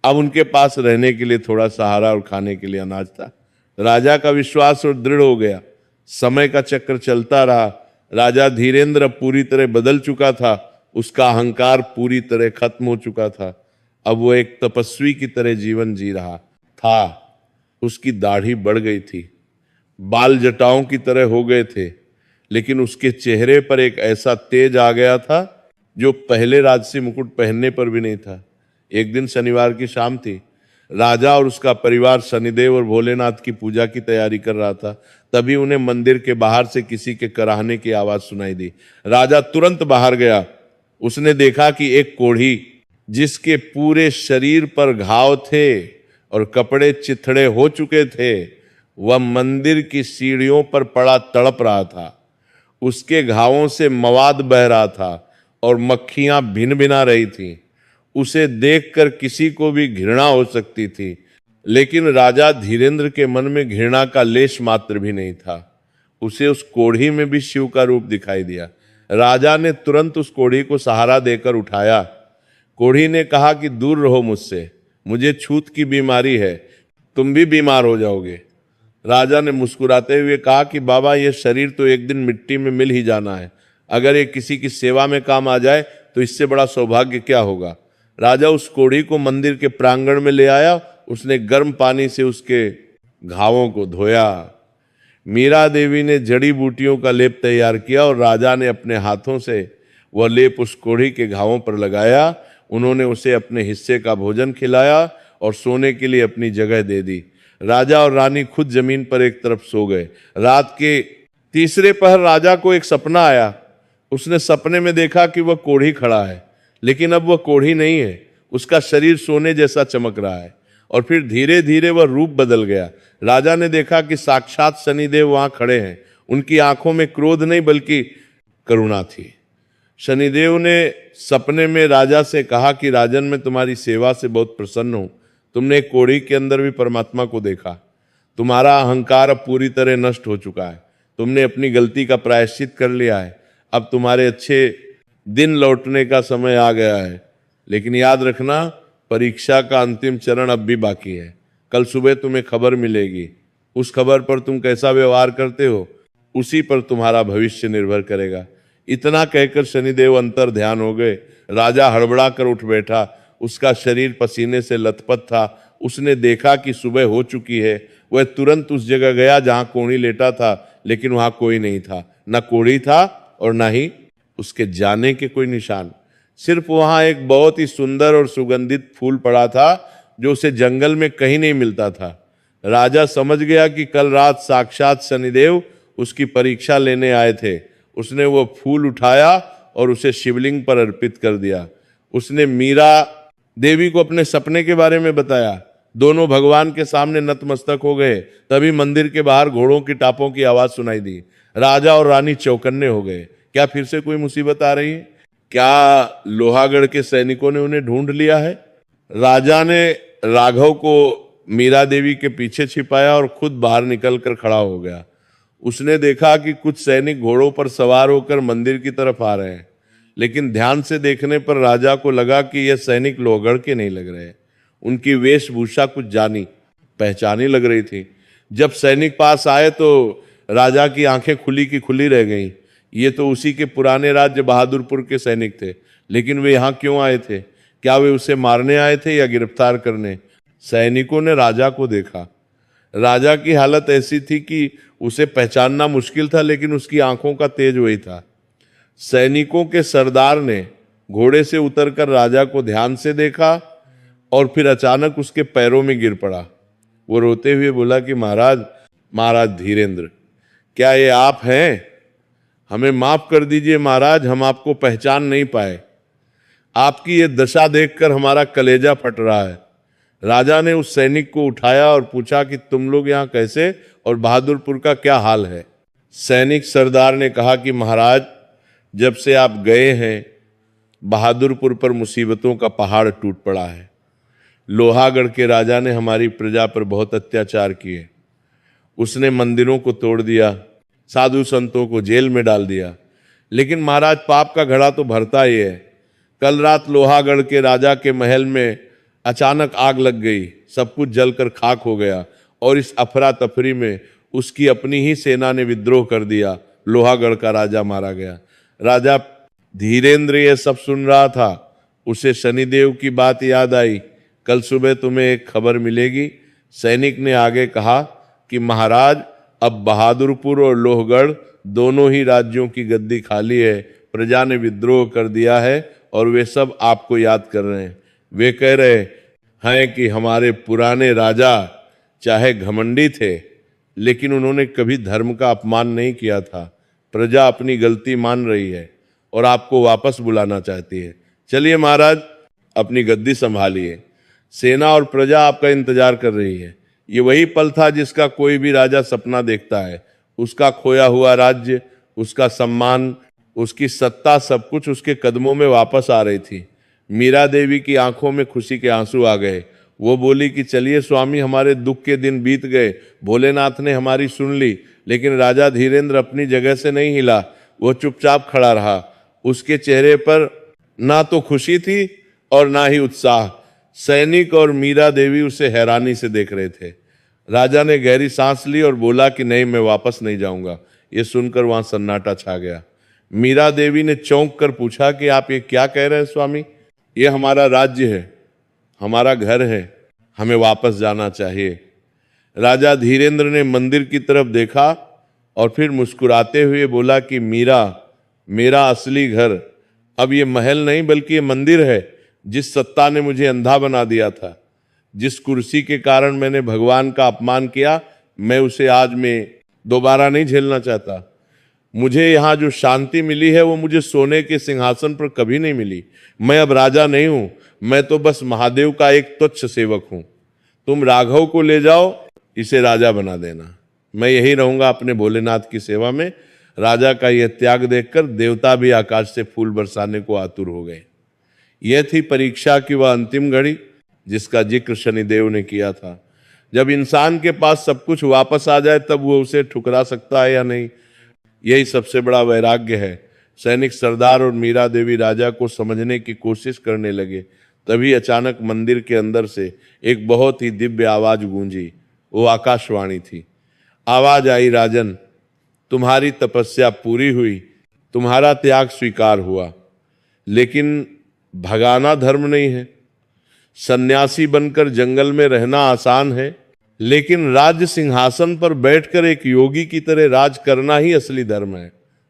S1: अब उनके पास रहने के लिए थोड़ा सहारा और खाने के लिए अनाज था। राजा का विश्वास और दृढ़ हो गया। समय का चक्र चलता रहा। राजा धीरेंद्र अब पूरी तरह बदल चुका था। उसका अहंकार पूरी तरह खत्म हो चुका था। अब वो एक तपस्वी की तरह जीवन जी रहा था। उसकी दाढ़ी बढ़ गई थी, बाल जटाओं की तरह हो गए थे, लेकिन उसके चेहरे पर एक ऐसा तेज आ गया था जो पहले राजसी मुकुट पहनने पर भी नहीं था। एक दिन शनिवार की शाम थी। राजा और उसका परिवार शनिदेव और भोलेनाथ की पूजा की तैयारी कर रहा था। तभी उन्हें मंदिर के बाहर से किसी के कराहने की आवाज सुनाई दी। राजा तुरंत बाहर गया उसने देखा कि एक कोढ़ी जिसके पूरे शरीर पर घाव थे और कपड़े चिथड़े हो चुके थे, वह मंदिर की सीढ़ियों पर पड़ा तड़प रहा था। उसके घावों से मवाद बह रहा था और मक्खियां भिन भिना रही थीं। उसे देखकर किसी को भी घृणा हो सकती थी, लेकिन राजा धीरेंद्र के मन में घृणा का लेश मात्र भी नहीं था। उसे उस कोढ़ी में भी शिव का रूप दिखाई दिया। राजा ने तुरंत उस कोढ़ी को सहारा देकर उठाया। कोढ़ी ने कहा कि दूर रहो मुझसे, मुझे छूत की बीमारी है, तुम भी बीमार हो जाओगे। राजा ने मुस्कुराते हुए कहा कि बाबा, यह शरीर तो एक दिन मिट्टी में मिल ही जाना है। अगर ये किसी की सेवा में काम आ जाए तो इससे बड़ा सौभाग्य क्या होगा। राजा उस कोढ़ी को मंदिर के प्रांगण में ले आया। उसने गर्म पानी से उसके घावों को धोया। मीरा देवी ने जड़ी बूटियों का लेप तैयार किया और राजा ने अपने हाथों से वह लेप उस कोढ़ी के घावों पर लगाया। उन्होंने उसे अपने हिस्से का भोजन खिलाया और सोने के लिए अपनी जगह दे दी। राजा और रानी खुद जमीन पर एक तरफ सो गए। रात के तीसरे पहर राजा को एक सपना आया। उसने सपने में देखा कि वह कोढ़ी खड़ा है, लेकिन अब वह कोढ़ी नहीं है। उसका शरीर सोने जैसा चमक रहा है और फिर धीरे धीरे वह रूप बदल गया। राजा ने देखा कि साक्षात शनिदेव वहां खड़े हैं। उनकी आंखों में क्रोध नहीं बल्कि करुणा थी। शनिदेव ने सपने में राजा से कहा कि राजन, मैं तुम्हारी सेवा से बहुत प्रसन्न हूं। तुमने कोढ़ी के अंदर भी परमात्मा को देखा। तुम्हारा अहंकार अब पूरी तरह नष्ट हो चुका है। तुमने अपनी गलती का प्रायश्चित कर लिया है। अब तुम्हारे अच्छे दिन लौटने का समय आ गया है। लेकिन याद रखना, परीक्षा का अंतिम चरण अब भी बाकी है। कल सुबह तुम्हें खबर मिलेगी। उस खबर पर तुम कैसा व्यवहार करते हो, उसी पर तुम्हारा भविष्य निर्भर करेगा। इतना कहकर शनिदेव अंतर ध्यान हो गए। राजा हड़बड़ा कर उठ बैठा। उसका शरीर पसीने से लथपथ था। उसने देखा कि सुबह हो चुकी है। वह तुरंत उस जगह गया जहां कोढ़ी लेटा था, लेकिन वहां कोई नहीं था। न कोढ़ी था और न ही उसके जाने के कोई निशान। सिर्फ वहां एक बहुत ही सुंदर और सुगंधित फूल पड़ा था, जो उसे जंगल में कहीं नहीं मिलता था। राजा समझ गया कि कल रात साक्षात शनिदेव उसकी परीक्षा लेने आए थे। उसने वो फूल उठाया और उसे शिवलिंग पर अर्पित कर दिया। उसने मीरा देवी को अपने सपने के बारे में बताया। दोनों भगवान के सामने नतमस्तक हो गए। तभी मंदिर के बाहर घोड़ों की टापों की आवाज सुनाई दी। राजा और रानी चौकन्ने हो गए। क्या फिर से कोई मुसीबत आ रही है? क्या लोहागढ़ के सैनिकों ने उन्हें ढूंढ लिया है? राजा ने राघव को मीरा देवी के पीछे छिपाया और खुद बाहर निकलकर खड़ा हो गया। उसने देखा कि कुछ सैनिक घोड़ों पर सवार होकर मंदिर की तरफ आ रहे हैं, लेकिन ध्यान से देखने पर राजा को लगा कि यह सैनिक लोहगढ़ के नहीं लग रहे। उनकी वेशभूषा कुछ जानी पहचानी लग रही थी। जब सैनिक पास आए तो राजा की आंखें खुली की खुली रह गईं। ये तो उसी के पुराने राज्य बहादुरपुर के सैनिक थे, लेकिन वे यहाँ क्यों आए थे? क्या वे उसे मारने आए थे या गिरफ्तार करने? सैनिकों ने राजा को देखा। राजा की हालत ऐसी थी कि उसे पहचानना मुश्किल था, लेकिन उसकी आंखों का तेज वही था। सैनिकों के सरदार ने घोड़े से उतरकर राजा को ध्यान से देखा और फिर अचानक उसके पैरों में गिर पड़ा। वो रोते हुए बोला कि महाराज, महाराज धीरेंद्र, क्या ये आप हैं? हमें माफ कर दीजिए महाराज, हम आपको पहचान नहीं पाए। आपकी ये दशा देखकर हमारा कलेजा फट रहा है। राजा ने उस सैनिक को उठाया और पूछा कि तुम लोग यहाँ कैसे और बहादुरपुर का क्या हाल है? सैनिक सरदार ने कहा कि महाराज, जब से आप गए हैं बहादुरपुर पर मुसीबतों का पहाड़ टूट पड़ा है। लोहागढ़ के राजा ने हमारी प्रजा पर बहुत अत्याचार किए। उसने मंदिरों को तोड़ दिया, साधु संतों को जेल में डाल दिया। लेकिन महाराज, पाप का घड़ा तो भरता ही है। कल रात लोहागढ़ के राजा के महल में अचानक आग लग गई। सब कुछ जलकर खाक हो गया और इस अफरा तफरी में उसकी अपनी ही सेना ने विद्रोह कर दिया। लोहागढ़ का राजा मारा गया। राजा धीरेंद्र ये सब सुन रहा था। उसे शनिदेव की बात याद आई। कल सुबह तुम्हें एक खबर मिलेगी। सैनिक ने आगे कहा कि महाराज, अब बहादुरपुर और लोहगढ़ दोनों ही राज्यों की गद्दी खाली है। प्रजा ने विद्रोह कर दिया है और वे सब आपको याद कर रहे हैं। वे कह रहे हैं कि हमारे पुराने राजा चाहे घमंडी थे, लेकिन उन्होंने कभी धर्म का अपमान नहीं किया था। प्रजा अपनी गलती मान रही है और आपको वापस बुलाना चाहती है। चलिए महाराज, अपनी गद्दी संभालिए, सेना और प्रजा आपका इंतजार कर रही है। ये वही पल था जिसका कोई भी राजा सपना देखता है। उसका खोया हुआ राज्य, उसका सम्मान, उसकी सत्ता, सब कुछ उसके कदमों में वापस आ रही थी। मीरा देवी की आंखों में खुशी के आंसू आ गए। वो बोली कि चलिए स्वामी, हमारे दुख के दिन बीत गए, भोलेनाथ ने हमारी सुन ली। लेकिन राजा धीरेन्द्र अपनी जगह से नहीं हिला, वो चुपचाप खड़ा रहा। उसके चेहरे पर ना तो खुशी थी और ना ही उत्साह। सैनिक और मीरा देवी उसे हैरानी से देख रहे थे। राजा ने गहरी सांस ली और बोला कि नहीं, मैं वापस नहीं जाऊंगा। ये सुनकर वहां सन्नाटा छा गया। मीरा देवी ने चौंक कर पूछा कि आप ये क्या कह रहे हैं स्वामी? ये हमारा राज्य है, हमारा घर है, हमें वापस जाना चाहिए। राजा धीरेन्द्र ने मंदिर की तरफ देखा और फिर मुस्कुराते हुए बोला कि मीरा, मेरा असली घर अब ये महल नहीं बल्कि ये मंदिर है। जिस सत्ता ने मुझे अंधा बना दिया था, जिस कुर्सी के कारण मैंने भगवान का अपमान किया, मैं उसे आज मैं दोबारा नहीं झेलना चाहता। मुझे यहाँ जो शांति मिली है वो मुझे सोने के सिंहासन पर कभी नहीं मिली। मैं अब राजा नहीं हूँ, मैं तो बस महादेव का एक तुच्छ सेवक हूँ। तुम राघव को ले जाओ, इसे राजा बना देना। मैं यही रहूंगा अपने भोलेनाथ की सेवा में। राजा का यह त्याग देखकर देवता भी आकाश से फूल बरसाने को आतुर हो गए। यह थी परीक्षा की वह अंतिम घड़ी जिसका जिक्र शनिदेव ने किया था। जब इंसान के पास सब कुछ वापस आ जाए तब वो उसे ठुकरा सकता है या नहीं, यही सबसे बड़ा वैराग्य है। सैनिक सरदार और मीरा देवी राजा को समझने की कोशिश करने लगे। तभी अचानक मंदिर के अंदर से एक बहुत ही दिव्य आवाज गूंजी। वो आकाशवाणी थी। आवाज आई, राजन, तुम्हारी तपस्या पूरी हुई, तुम्हारा त्याग स्वीकार हुआ, लेकिन भगाना धर्म नहीं है। सन्यासी बनकर जंगल में रहना आसान है, लेकिन राज्य सिंहासन पर बैठकर एक योगी की तरह राज करना ही असली धर्म है।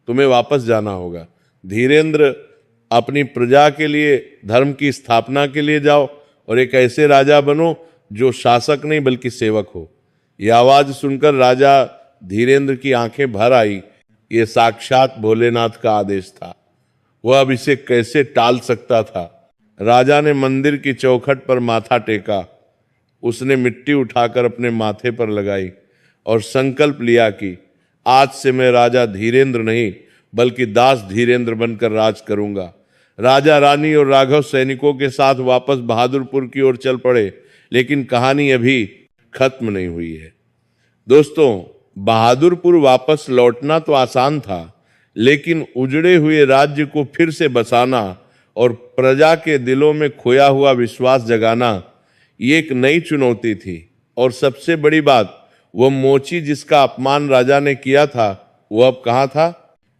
S1: तुम्हें वापस जाना होगा। धीरेन्द्र, अपनी प्रजा के लिए, धर्म की स्थापना के लिए जाओ और एक ऐसे राजा बनो जो शासक नहीं बल्कि सेवक हो। यह आवाज सुनकर राजा धीरेन्द्र की आंखें भर आई। ये साक्षात भोलेनाथ का आदेश था। वह अब इसे कैसे टाल सकता था? राजा ने मंदिर की चौखट पर माथा टेका। उसने मिट्टी उठाकर अपने माथे पर लगाई और संकल्प लिया कि आज से मैं राजा धीरेन्द्र नहीं बल्कि दास धीरेन्द्र बनकर राज करूंगा। राजा रानी और राघव सैनिकों के साथ वापस बहादुरपुर की ओर चल पड़े। लेकिन कहानी अभी खत्म नहीं हुई है। दोस्तों, बहादुरपुर वापस लौटना तो आसान था, लेकिन उजड़े हुए राज्य को फिर से बसाना और प्रजा के दिलों में खोया हुआ विश्वास जगाना, ये एक नई चुनौती थी। और सबसे बड़ी बात, वह मोची जिसका अपमान राजा ने किया था, वो अब कहाँ था?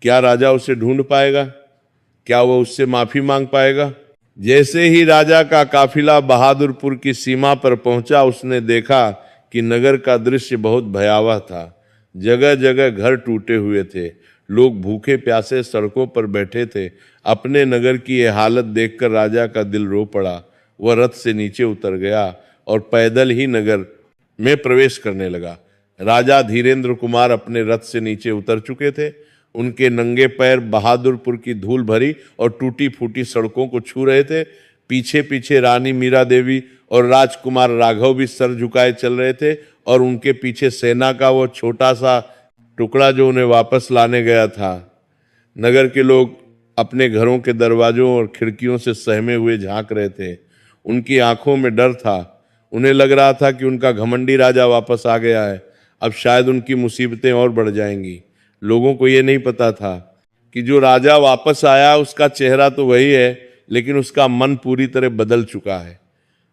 S1: क्या राजा उसे ढूंढ पाएगा? क्या वह उससे माफी मांग पाएगा? जैसे ही राजा का काफिला बहादुरपुर की सीमा पर पहुंचा, उसने देखा कि नगर का दृश्य बहुत भयावह था। जगह जगह घर टूटे हुए थे, लोग भूखे प्यासे सड़कों पर बैठे थे। अपने नगर की यह हालत देखकर राजा का दिल रो पड़ा। वह रथ से नीचे उतर गया और पैदल ही नगर में प्रवेश करने लगा। राजा धीरेन्द्र कुमार अपने रथ से नीचे उतर चुके थे। उनके नंगे पैर बहादुरपुर की धूल भरी और टूटी फूटी सड़कों को छू रहे थे। पीछे पीछे रानी मीरा देवी और राजकुमार राघव भी सर झुकाए चल रहे थे और उनके पीछे सेना का वो छोटा सा टुकड़ा जो उन्हें वापस लाने गया था। नगर के लोग अपने घरों के दरवाजों और खिड़कियों से सहमे हुए झांक रहे थे। उनकी आंखों में डर था। उन्हें लग रहा था कि उनका घमंडी राजा वापस आ गया है। अब शायद उनकी मुसीबतें और बढ़ जाएंगी। लोगों को ये नहीं पता था कि जो राजा वापस आया उसका चेहरा तो वही है, लेकिन उसका मन पूरी तरह बदल चुका है।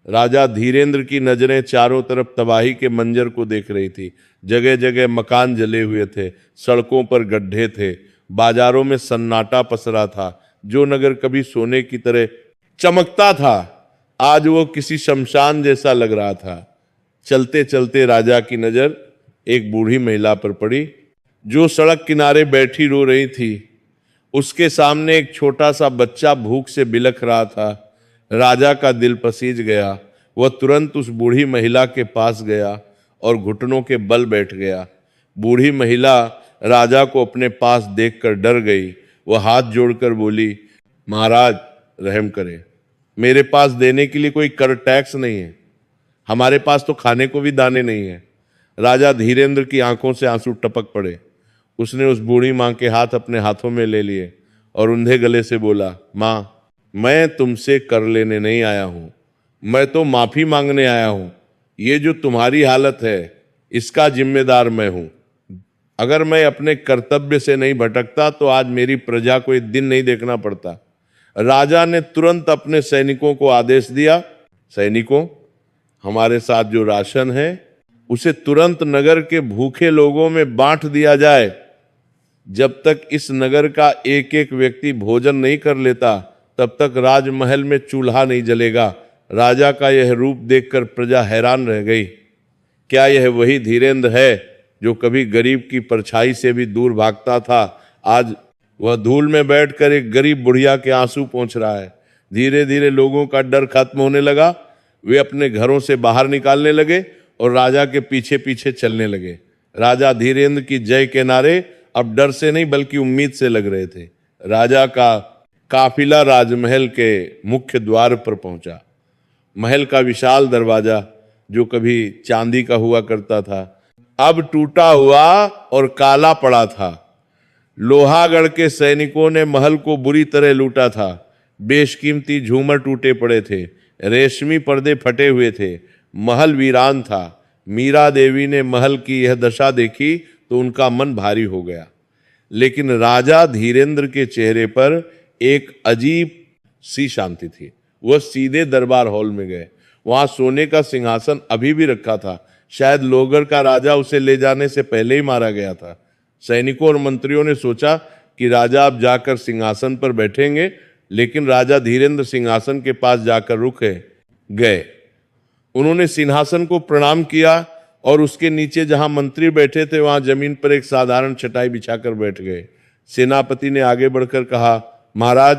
S1: राजा धीरेन्द्र की नजरें चारों तरफ तबाही के मंजर को देख रही थी। जगह जगह मकान जले हुए थे, सड़कों पर गड्ढे थे, बाजारों में सन्नाटा पसरा था। जो नगर कभी सोने की तरह चमकता था, आज वो किसी शमशान जैसा लग रहा था। चलते चलते राजा की नजर एक बूढ़ी महिला पर पड़ी जो सड़क किनारे बैठी रो रही थी। उसके सामने एक छोटा सा बच्चा भूख से बिलख रहा था। राजा का दिल पसीज गया। वह तुरंत उस बूढ़ी महिला के पास गया और घुटनों के बल बैठ गया। बूढ़ी महिला राजा को अपने पास देखकर डर गई। वह हाथ जोड़कर बोली, महाराज रहम करें, मेरे पास देने के लिए कोई कर टैक्स नहीं है, हमारे पास तो खाने को भी दाने नहीं है। राजा धीरेंद्र की आंखों से आंसू टपक पड़े। उसने उस बूढ़ी मां के हाथ अपने हाथों में ले लिए और उन्धे गले से बोला, मां, मैं तुमसे कर लेने नहीं आया हूं, मैं तो माफी मांगने आया हूं। ये जो तुम्हारी हालत है इसका जिम्मेदार मैं हूं। अगर मैं अपने कर्तव्य से नहीं भटकता तो आज मेरी प्रजा को एक दिन नहीं देखना पड़ता। राजा ने तुरंत अपने सैनिकों को आदेश दिया, सैनिकों, हमारे साथ जो राशन है उसे तुरंत नगर के भूखे लोगों में बांट दिया जाए। जब तक इस नगर का एक एक व्यक्ति भोजन नहीं कर लेता तब तक राजमहल में चूल्हा नहीं जलेगा। राजा का यह रूप देखकर प्रजा हैरान रह गई। क्या यह वही धीरेंद्र है जो कभी गरीब की परछाई से भी दूर भागता था? आज वह धूल में बैठकर एक गरीब बुढ़िया के आंसू पोंछ रहा है। धीरे धीरे लोगों का डर खत्म होने लगा। वे अपने घरों से बाहर निकालने लगे और राजा के पीछे पीछे चलने लगे। राजा धीरेंद्र की जय के नारे अब डर से नहीं बल्कि उम्मीद से लग रहे थे। राजा का काफिला राजमहल के मुख्य द्वार पर पहुंचा। महल का विशाल दरवाजा जो कभी चांदी का हुआ करता था अब टूटा हुआ और काला पड़ा था। लोहागढ़ के सैनिकों ने महल को बुरी तरह लूटा था। बेशकीमती झूमर टूटे पड़े थे, रेशमी पर्दे फटे हुए थे, महल वीरान था। मीरा देवी ने महल की यह दशा देखी तो उनका मन भारी हो गया। लेकिन राजा धीरेंद्र के चेहरे पर एक अजीब सी शांति थी। वह सीधे दरबार हॉल में गए। वहां सोने का सिंहासन अभी भी रखा था। शायद लोहगढ़ का राजा उसे ले जाने से पहले ही मारा गया था। सैनिकों और मंत्रियों ने सोचा कि राजा अब जाकर सिंहासन पर बैठेंगे, लेकिन राजा धीरेंद्र सिंहासन के पास जाकर रुके गए। उन्होंने सिंहासन को प्रणाम किया और उसके नीचे जहां मंत्री बैठे थे वहां जमीन पर एक साधारण चटाई बिछाकर बैठ गए। सेनापति ने आगे बढ़कर कहा, महाराज,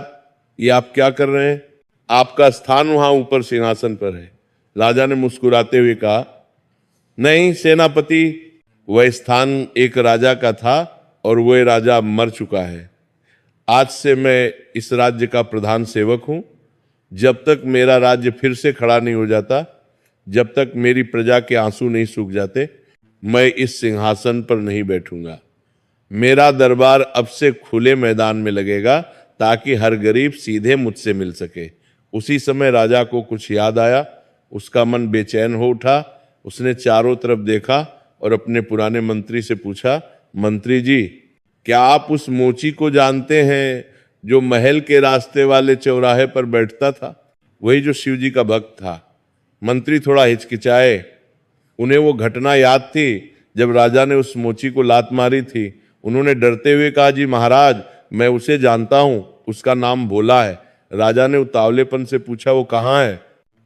S1: ये आप क्या कर रहे हैं? आपका स्थान वहां ऊपर सिंहासन पर है। राजा ने मुस्कुराते हुए कहा, नहीं सेनापति, वह स्थान एक राजा का था और वह राजा मर चुका है। आज से मैं इस राज्य का प्रधान सेवक हूं। जब तक मेरा राज्य फिर से खड़ा नहीं हो जाता, जब तक मेरी प्रजा के आंसू नहीं सूख जाते, मैं इस सिंहासन पर नहीं बैठूंगा। मेरा दरबार अब से खुले मैदान में लगेगा ताकि हर गरीब सीधे मुझसे मिल सके। उसी समय राजा को कुछ याद आया। उसका मन बेचैन हो उठा। उसने चारों तरफ देखा और अपने पुराने मंत्री से पूछा, मंत्री जी, क्या आप उस मोची को जानते हैं जो महल के रास्ते वाले चौराहे पर बैठता था? वही जो शिव जी का भक्त था। मंत्री थोड़ा हिचकिचाए। उन्हें वो घटना याद थी जब राजा ने उस मोची को लात मारी थी। उन्होंने डरते हुए कहा, जी महाराज, मैं उसे जानता हूं, उसका नाम भोला है। राजा ने उतावलेपन से पूछा, वो कहाँ है?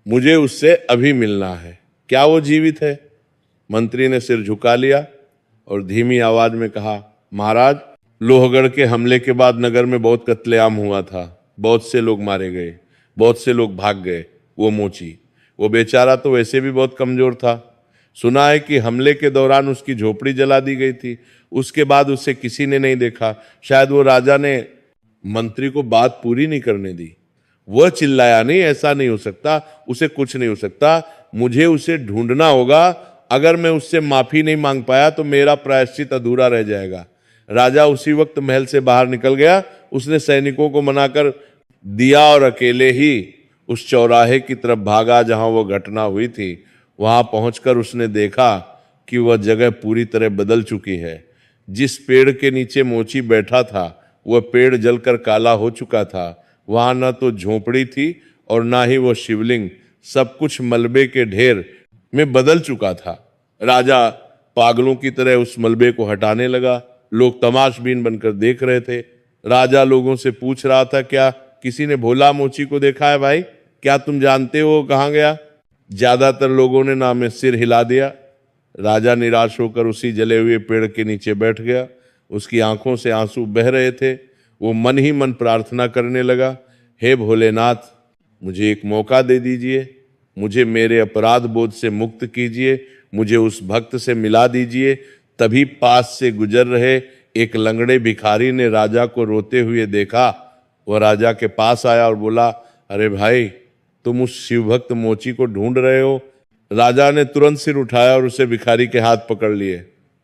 S1: मुझे उससे अभी मिलना है। क्या वो जीवित है? मंत्री ने सिर झुका लिया और धीमी आवाज में कहा, महाराज, लोहगढ़ के हमले के बाद नगर में बहुत कत्लेआम हुआ था। बहुत से लोग मारे गए, बहुत से लोग भाग गए। वो मोची, वो बेचारा तो वैसे भी बहुत कमजोर था। सुना है कि हमले के दौरान उसकी झोपड़ी जला दी गई थी। उसके बाद उसे किसी ने नहीं देखा। शायद वो राजा ने मंत्री को बात पूरी नहीं करने दी। वह चिल्लाया, नहीं, ऐसा नहीं हो सकता, उसे कुछ नहीं हो सकता, मुझे उसे ढूंढना होगा। अगर मैं उससे माफी नहीं मांग पाया तो मेरा प्रायश्चित अधूरा रह जाएगा। राजा उसी वक्त महल से बाहर निकल गया। उसने सैनिकों को मनाकर दिया और अकेले ही उस चौराहे की तरफ भागा जहां वो घटना हुई थी। वहां पहुंचकर उसने देखा कि वह जगह पूरी तरह बदल चुकी है। जिस पेड़ के नीचे मोची बैठा था वह पेड़ जलकर काला हो चुका था। वहां न तो झोपड़ी थी और ना ही वो शिवलिंग। सब कुछ मलबे के ढेर में बदल चुका था। राजा पागलों की तरह उस मलबे को हटाने लगा। लोग तमाशबीन बनकर देख रहे थे। राजा लोगों से पूछ रहा था, क्या किसी ने भोला मोची को देखा है भाई? क्या तुम जानते हो कहाँ गया? ज्यादातर लोगों ने ना में सिर हिला दिया। राजा निराश होकर उसी जले हुए पेड़ के नीचे बैठ गया। उसकी आंखों से आंसू बह रहे थे। वो मन ही मन प्रार्थना करने लगा, हे भोलेनाथ, मुझे एक मौका दे दीजिए, मुझे मेरे अपराध बोध से मुक्त कीजिए, मुझे उस भक्त से मिला दीजिए। तभी पास से गुजर रहे एक लंगड़े भिखारी ने राजा को रोते हुए देखा। वह राजा के पास आया और बोला, अरे भाई, तुम उस शिवभक्त मोची को ढूंढ रहे हो? राजा ने तुरंत सिर उठाया और उसे भिखारी के हाथ पकड़ लिए।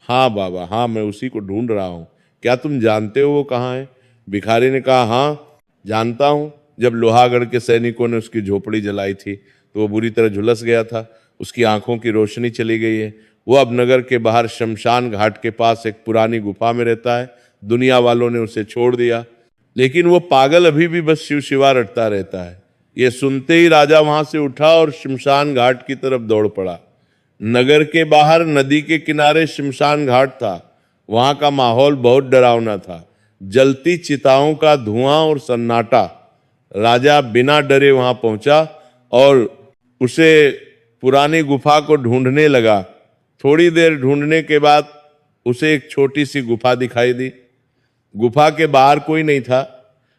S1: हाँ बाबा, हाँ, मैं उसी को ढूंढ रहा हूँ। क्या तुम जानते हो वो कहाँ है? भिखारी ने कहा, हाँ जानता हूँ। जब लोहागढ़ के सैनिकों ने उसकी झोपड़ी जलाई थी तो वो बुरी तरह झुलस गया था। उसकी आंखों की रोशनी चली गई है। वो अब नगर के बाहर शमशान घाट के पास एक पुरानी गुफा में रहता है। दुनिया वालों ने उसे छोड़ दिया, लेकिन वो पागल अभी भी बस शिव शिवा रटता रहता है। ये सुनते ही राजा वहां से उठा और शमशान घाट की तरफ दौड़ पड़ा। नगर के बाहर नदी के किनारे शमशान घाट था। वहां का माहौल बहुत डरावना था। जलती चिताओं का धुआं और सन्नाटा। राजा बिना डरे वहां पहुंचा और उसे पुरानी गुफा को ढूंढने लगा। थोड़ी देर ढूंढने के बाद उसे एक छोटी सी गुफा दिखाई दी। गुफा के बाहर कोई नहीं था,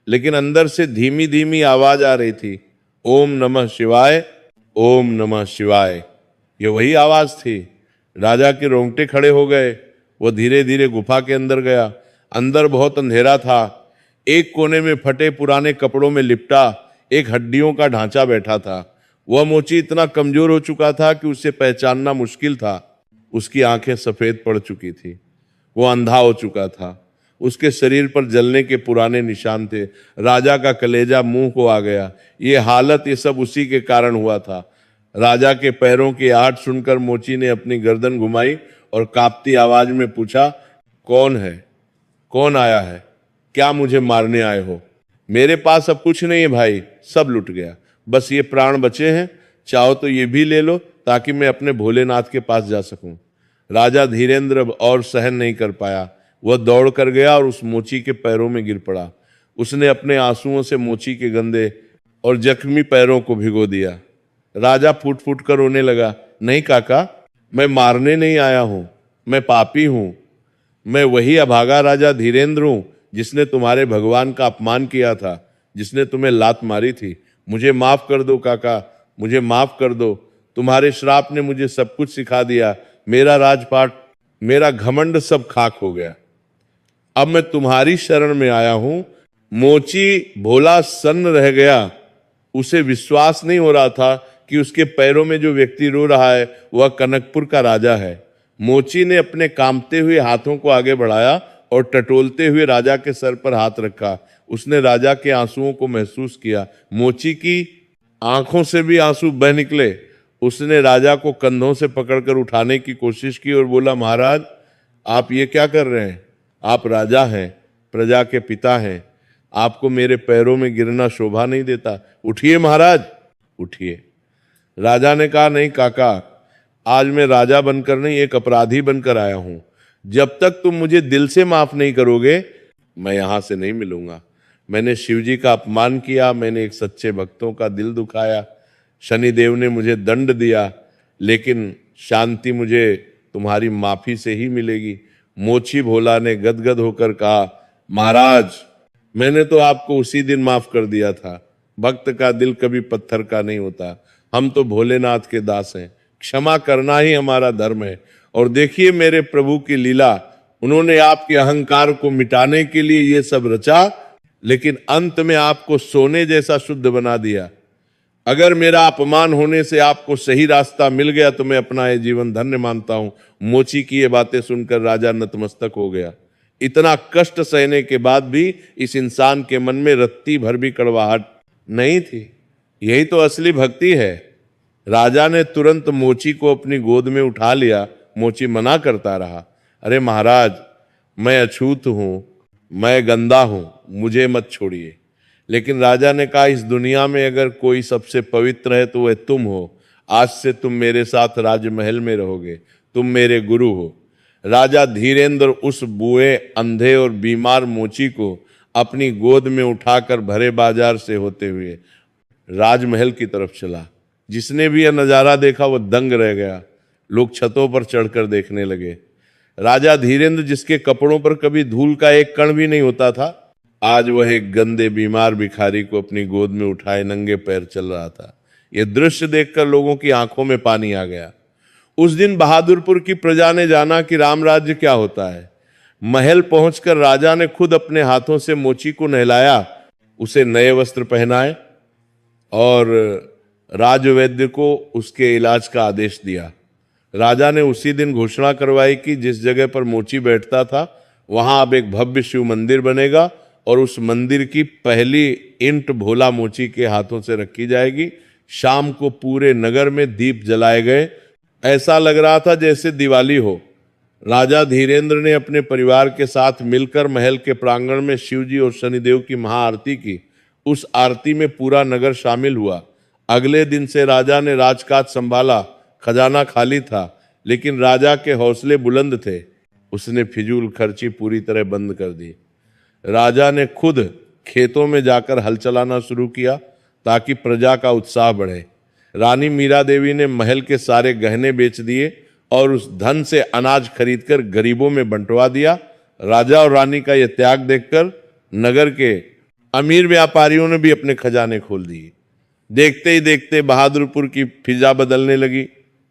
S1: लेकिन अंदर से धीमी धीमी आवाज आ रही थी, ओम नमः शिवाय, ओम नमः शिवाय। ये वही आवाज थी। राजा के रोंगटे खड़े हो गए। वो धीरे धीरे गुफा के अंदर गया। अंदर बहुत अंधेरा था। एक कोने में फटे पुराने कपड़ों में लिपटा एक हड्डियों का ढांचा बैठा था। वह मोची इतना कमजोर हो चुका था कि उसे पहचानना मुश्किल था। उसकी आंखें सफेद पड़ चुकी थी। वो अंधा हो चुका था। उसके शरीर पर जलने के पुराने निशान थे। राजा का कलेजा मुंह को आ गया। ये हालत, ये सब उसी के कारण हुआ था। राजा के पैरों की आहट सुनकर मोची ने अपनी गर्दन घुमाई और कांपती आवाज में पूछा, कौन है? कौन आया है? क्या मुझे मारने आए हो? मेरे पास अब कुछ नहीं है भाई, सब लुट गया। बस ये प्राण बचे हैं, चाहो तो ये भी ले लो ताकि मैं अपने भोलेनाथ के पास जा सकूं। राजा धीरेन्द्र और सहन नहीं कर पाया। वह दौड़ कर गया और उस मोची के पैरों में गिर पड़ा। उसने अपने आंसुओं से मोची के गंदे और जख्मी पैरों को भिगो दिया। राजा फूट फूट कर रोने लगा, नहीं काका, मैं मारने नहीं आया हूं, मैं पापी हूं। मैं वही अभागा राजा धीरेन्द्र हूं जिसने तुम्हारे भगवान का अपमान किया था, जिसने तुम्हें लात मारी थी। मुझे माफ कर दो काका, मुझे माफ कर दो। तुम्हारे श्राप ने मुझे सब कुछ सिखा दिया। मेरा राजपाट, मेरा घमंड सब खाक हो गया। अब मैं तुम्हारी शरण में आया हूं। मोची भोला सन्न रह गया। उसे विश्वास नहीं हो रहा था कि उसके पैरों में जो व्यक्ति रो रहा है वह कनकपुर का राजा है। मोची ने अपने कांपते हुए हाथों को आगे बढ़ाया और टटोलते हुए राजा के सर पर हाथ रखा। उसने राजा के आंसुओं को महसूस किया। मोची की आंखों से भी आंसू बह निकले। उसने राजा को कंधों से पकड़कर उठाने की कोशिश की और बोला, महाराज, आप ये क्या कर रहे हैं? आप राजा हैं, प्रजा के पिता हैं। आपको मेरे पैरों में गिरना शोभा नहीं देता। उठिए महाराज, उठिए। राजा ने कहा, नहीं काका, आज मैं राजा बनकर नहीं, एक अपराधी बनकर आया हूं। जब तक तुम मुझे दिल से माफ नहीं करोगे, मैं यहां से नहीं मिलूंगा। मैंने शिवजी का अपमान किया, मैंने एक सच्चे भक्तों का दिल दुखाया। शनिदेव ने मुझे दंड दिया, लेकिन शांति मुझे तुम्हारी माफी से ही मिलेगी। मोची भोला ने गदगद होकर कहा, महाराज, मैंने तो आपको उसी दिन माफ कर दिया था। भक्त का दिल कभी पत्थर का नहीं होता। हम तो भोलेनाथ के दास हैं, क्षमा करना ही हमारा धर्म है। और देखिए मेरे प्रभु की लीला, उन्होंने आपके अहंकार को मिटाने के लिए ये सब रचा, लेकिन अंत में आपको सोने जैसा शुद्ध बना दिया। अगर मेरा अपमान होने से आपको सही रास्ता मिल गया तो मैं अपना ये जीवन धन्य मानता हूं। मोची की ये बातें सुनकर राजा नतमस्तक हो गया। इतना कष्ट सहने के बाद भी इस इंसान के मन में रत्ती भर भी कड़वाहट नहीं थी। यही तो असली भक्ति है। राजा ने तुरंत मोची को अपनी गोद में उठा लिया। मोची मना करता रहा, अरे महाराज, मैं अछूत हूं, मैं गंदा हूं, मुझे मत छोड़िए। लेकिन राजा ने कहा, इस दुनिया में अगर कोई सबसे पवित्र है तो वह तुम हो। आज से तुम मेरे साथ राजमहल में रहोगे, तुम मेरे गुरु हो। राजा धीरेन्द्र उस बूढ़े, अंधे और बीमार मोची को अपनी गोद में उठाकर भरे बाजार से होते हुए राजमहल की तरफ चला। जिसने भी यह नजारा देखा वह दंग रह गया। लोग छतों पर चढ़कर देखने लगे। राजा धीरेन्द्र, जिसके कपड़ों पर कभी धूल का एक कण भी नहीं होता था, आज वह एक गंदे बीमार भिखारी को अपनी गोद में उठाए नंगे पैर चल रहा था। यह दृश्य देखकर लोगों की आंखों में पानी आ गया। उस दिन बहादुरपुर की प्रजा ने जाना कि राम राज्य क्या होता है। महल पहुंचकर राजा ने खुद अपने हाथों से मोची को नहलाया, उसे नए वस्त्र पहनाए और राजवैद्य को उसके इलाज का आदेश दिया। राजा ने उसी दिन घोषणा करवाई कि जिस जगह पर मोची बैठता था वहां अब एक भव्य शिव मंदिर बनेगा और उस मंदिर की पहली ईंट भोला मोची के हाथों से रखी जाएगी। शाम को पूरे नगर में दीप जलाए गए, ऐसा लग रहा था जैसे दिवाली हो। राजा धीरेंद्र ने अपने परिवार के साथ मिलकर महल के प्रांगण में शिवजी और शनिदेव की महाआरती की। उस आरती में पूरा नगर शामिल हुआ। अगले दिन से राजा ने राजकाज संभाला। खजाना खाली था, लेकिन राजा के हौसले बुलंद थे। उसने फिजूल खर्ची पूरी तरह बंद कर दी। राजा ने खुद खेतों में जाकर हल चलाना शुरू किया ताकि प्रजा का उत्साह बढ़े। रानी मीरा देवी ने महल के सारे गहने बेच दिए और उस धन से अनाज खरीदकर गरीबों में बंटवा दिया। राजा और रानी का यह त्याग देखकर नगर के अमीर व्यापारियों ने भी अपने खजाने खोल दिए। देखते ही देखते बहादुरपुर की फिजा बदलने लगी।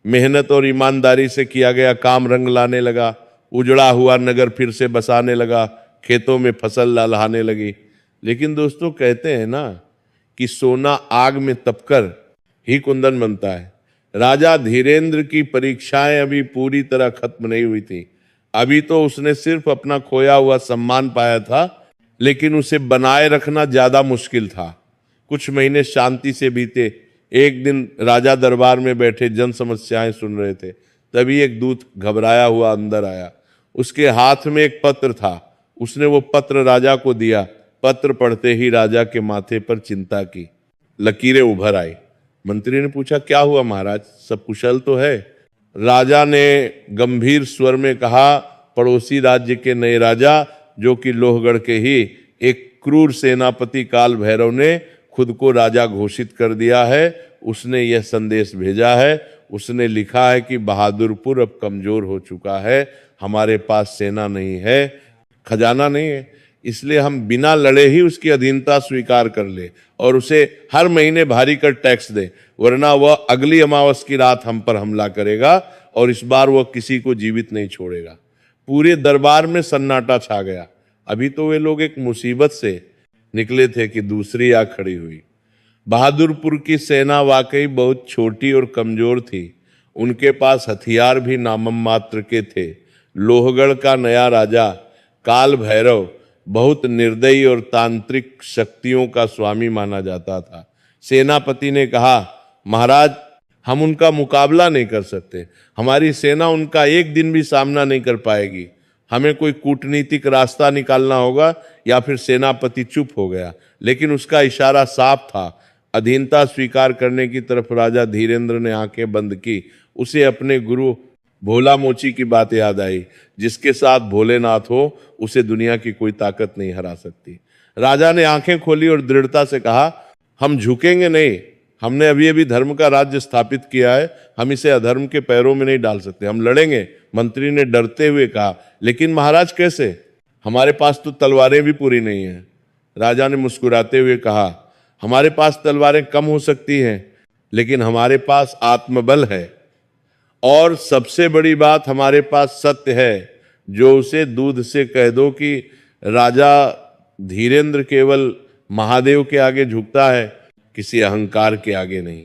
S1: मेहनत और ईमानदारी से किया गया काम रंग लाने लगा। उजड़ा हुआ नगर फिर से बसाने लगा, खेतों में फसल लहलहाने लगी। लेकिन दोस्तों, कहते हैं ना कि सोना आग में तपकर ही कुंदन बनता है। राजा धीरेंद्र की परीक्षाएं अभी पूरी तरह खत्म नहीं हुई थी। अभी तो उसने सिर्फ अपना खोया हुआ सम्मान पाया था, लेकिन उसे बनाए रखना ज्यादा मुश्किल था। कुछ महीने शांति से बीते। एक दिन राजा दरबार में बैठे जन समस्याएं सुन रहे थे। तभी एक दूत घबराया हुआ अंदर आया। उसके हाथ में एक पत्र था। उसने वो पत्र राजा को दिया। पत्र पढ़ते ही राजा के माथे पर चिंता की लकीरें उभर आई। मंत्री ने पूछा, क्या हुआ महाराज, सब कुशल तो है? राजा ने गंभीर स्वर में कहा, पड़ोसी राज्य के नए राजा, जो कि लोहगढ़ के ही एक क्रूर सेनापति काल भैरव ने खुद को राजा घोषित कर दिया है, उसने यह संदेश भेजा है। उसने लिखा है कि बहादुरपुर अब कमजोर हो चुका है, हमारे पास सेना नहीं है, खजाना नहीं है, इसलिए हम बिना लड़े ही उसकी अधीनता स्वीकार कर ले और उसे हर महीने भारी कर टैक्स दे, वरना वह अगली अमावस की रात हम पर हमला करेगा और इस बार वह किसी को जीवित नहीं छोड़ेगा। पूरे दरबार में सन्नाटा छा गया। अभी तो वे लोग एक मुसीबत से निकले थे कि दूसरी आ खड़ी हुई। बहादुरपुर की सेना वाकई बहुत छोटी और कमजोर थी। उनके पास हथियार भी नामम मात्र के थे। लोहगढ़ का नया राजा काल भैरव बहुत निर्दयी और तांत्रिक शक्तियों का स्वामी माना जाता था। सेनापति ने कहा, महाराज, हम उनका मुकाबला नहीं कर सकते। हमारी सेना उनका एक दिन भी सामना नहीं कर पाएगी। हमें कोई कूटनीतिक रास्ता निकालना होगा। या फिर सेनापति चुप हो गया, लेकिन उसका इशारा साफ था। अधीनता स्वीकार करने की तरफ राजा धीरेंद्र ने आंखें बंद की। उसे अपने गुरु भोला मोची की बात याद आई। जिसके साथ भोलेनाथ हो, उसे दुनिया की कोई ताकत नहीं हरा सकती। राजा ने आंखें खोली और दृढ़ता से कहा, हम झुकेंगे नहीं। हमने अभी अभी धर्म का राज्य स्थापित किया है, हम इसे अधर्म के पैरों में नहीं डाल सकते, हम लड़ेंगे। मंत्री ने डरते हुए कहा, लेकिन महाराज कैसे? हमारे पास तो तलवारें भी पूरी नहीं हैं। राजा ने मुस्कुराते हुए कहा, हमारे पास तलवारें कम हो सकती हैं, लेकिन हमारे पास आत्मबल है और सबसे बड़ी बात, हमारे पास सत्य है। जो उसे दूध से कह दो कि राजा धीरेंद्र केवल महादेव के आगे झुकता है, किसी अहंकार के आगे नहीं।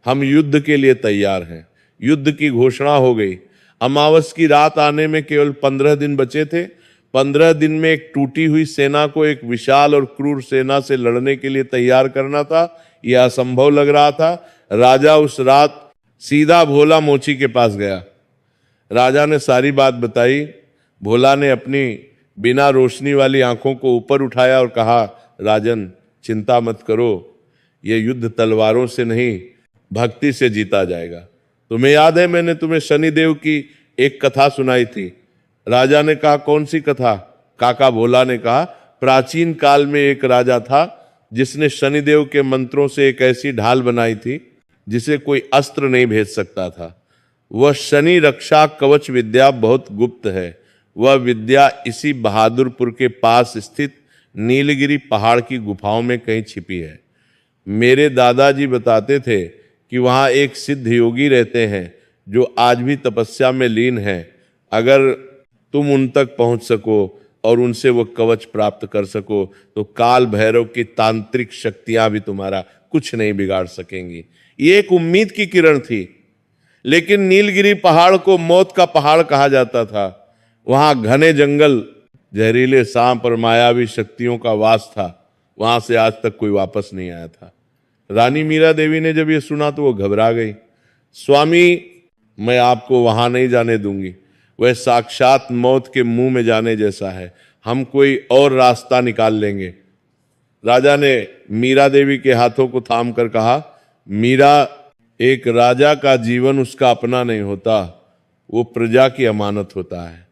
S1: हम युद्ध के लिए तैयार हैं। युद्ध की घोषणा हो गई। अमावस की रात आने में केवल 15 दिन बचे थे। 15 दिन में एक टूटी हुई सेना को एक विशाल और क्रूर सेना से लड़ने के लिए तैयार करना था। यह असंभव लग रहा था। राजा उस रात सीधा भोला मोची के पास गया। राजा ने सारी बात बताई। भोला ने अपनी बिना रोशनी वाली आंखों को ऊपर उठाया और कहा, राजन, चिंता मत करो, यह युद्ध तलवारों से नहीं, भक्ति से जीता जाएगा। तुम्हें याद है, मैंने तुम्हें शनिदेव की एक कथा सुनाई थी। राजा ने कहा, कौन सी कथा? काका भोला ने कहा, प्राचीन काल में एक राजा था जिसने शनिदेव के मंत्रों से एक ऐसी ढाल बनाई थी जिसे कोई अस्त्र नहीं भेज सकता था। वह शनि रक्षा कवच विद्या बहुत गुप्त है। वह विद्या इसी बहादुरपुर के पास स्थित नीलगिरी पहाड़ की गुफाओं में कहीं छिपी है। मेरे दादाजी बताते थे कि वहाँ एक सिद्ध योगी रहते हैं जो आज भी तपस्या में लीन हैं। अगर तुम उन तक पहुंच सको और उनसे वो कवच प्राप्त कर सको, तो काल भैरव की तांत्रिक शक्तियां भी तुम्हारा कुछ नहीं बिगाड़ सकेंगी। ये एक उम्मीद की किरण थी। लेकिन नीलगिरी पहाड़ को मौत का पहाड़ कहा जाता था। वहां घने जंगल, जहरीले सांप और मायावी शक्तियों का वास था। वहां से आज तक कोई वापस नहीं आया था। रानी मीरा देवी ने जब ये सुना तो वो घबरा गई। स्वामी, मैं आपको वहां नहीं जाने दूंगी, वह साक्षात मौत के मुंह में जाने जैसा है, हम कोई और रास्ता निकाल लेंगे। राजा ने मीरा देवी के हाथों को थाम कर कहा, मीरा, एक राजा का जीवन उसका अपना नहीं होता, वो प्रजा की अमानत होता है।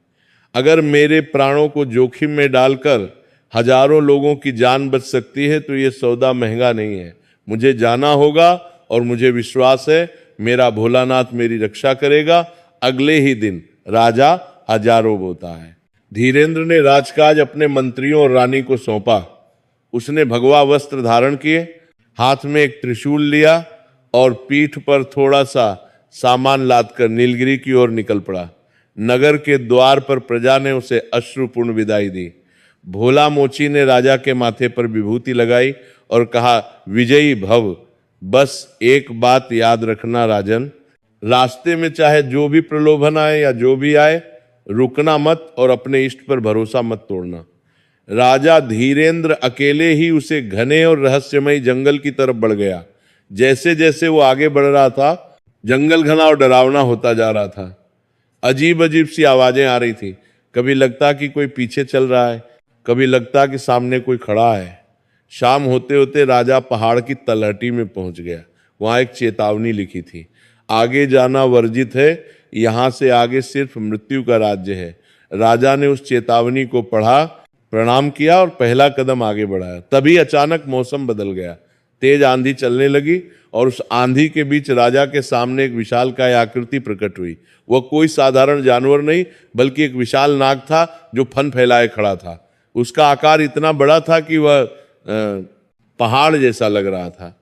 S1: अगर मेरे प्राणों को जोखिम में डालकर हजारों लोगों की जान बच सकती है तो ये सौदा महंगा नहीं है। मुझे जाना होगा और मुझे विश्वास है मेरा भोलानाथ मेरी रक्षा करेगा। अगले ही दिन राजा हजारों बोता है। धीरेंद्र ने राजकाज अपने मंत्रियों और रानी को सौंपा। उसने भगवा वस्त्र धारण किए, हाथ में एक त्रिशूल लिया और पीठ पर थोड़ा सा सामान लादकर नीलगिरी की ओर निकल पड़ा। नगर के द्वार पर प्रजा ने उसे अश्रुपूर्ण विदाई दी। भोला मोची ने राजा के माथे पर विभूति लगाई और कहा, विजयी भव। बस एक बात याद रखना राजन, रास्ते में चाहे जो भी प्रलोभन आए या जो भी आए, रुकना मत और अपने इष्ट पर भरोसा मत तोड़ना। राजा धीरेंद्र अकेले ही उसे घने और रहस्यमयी जंगल की तरफ बढ़ गया। जैसे जैसे वो आगे बढ़ रहा था, जंगल घना और डरावना होता जा रहा था। अजीब अजीब सी आवाजें आ रही थी। कभी लगता कि कोई पीछे चल रहा है, कभी लगता कि सामने कोई खड़ा है। शाम होते होते राजा पहाड़ की तलहटी में पहुंच गया। वहां एक चेतावनी लिखी थी, आगे जाना वर्जित है, यहां से आगे सिर्फ मृत्यु का राज्य है। राजा ने उस चेतावनी को पढ़ा, प्रणाम किया और पहला कदम आगे बढ़ाया। तभी अचानक मौसम बदल गया। तेज आंधी चलने लगी और उस आंधी के बीच राजा के सामने एक विशालकाय आकृति प्रकट हुई। वह कोई साधारण जानवर नहीं बल्कि एक विशाल नाग था जो फन फैलाए खड़ा था। उसका आकार इतना बड़ा था कि वह पहाड़ जैसा लग रहा था।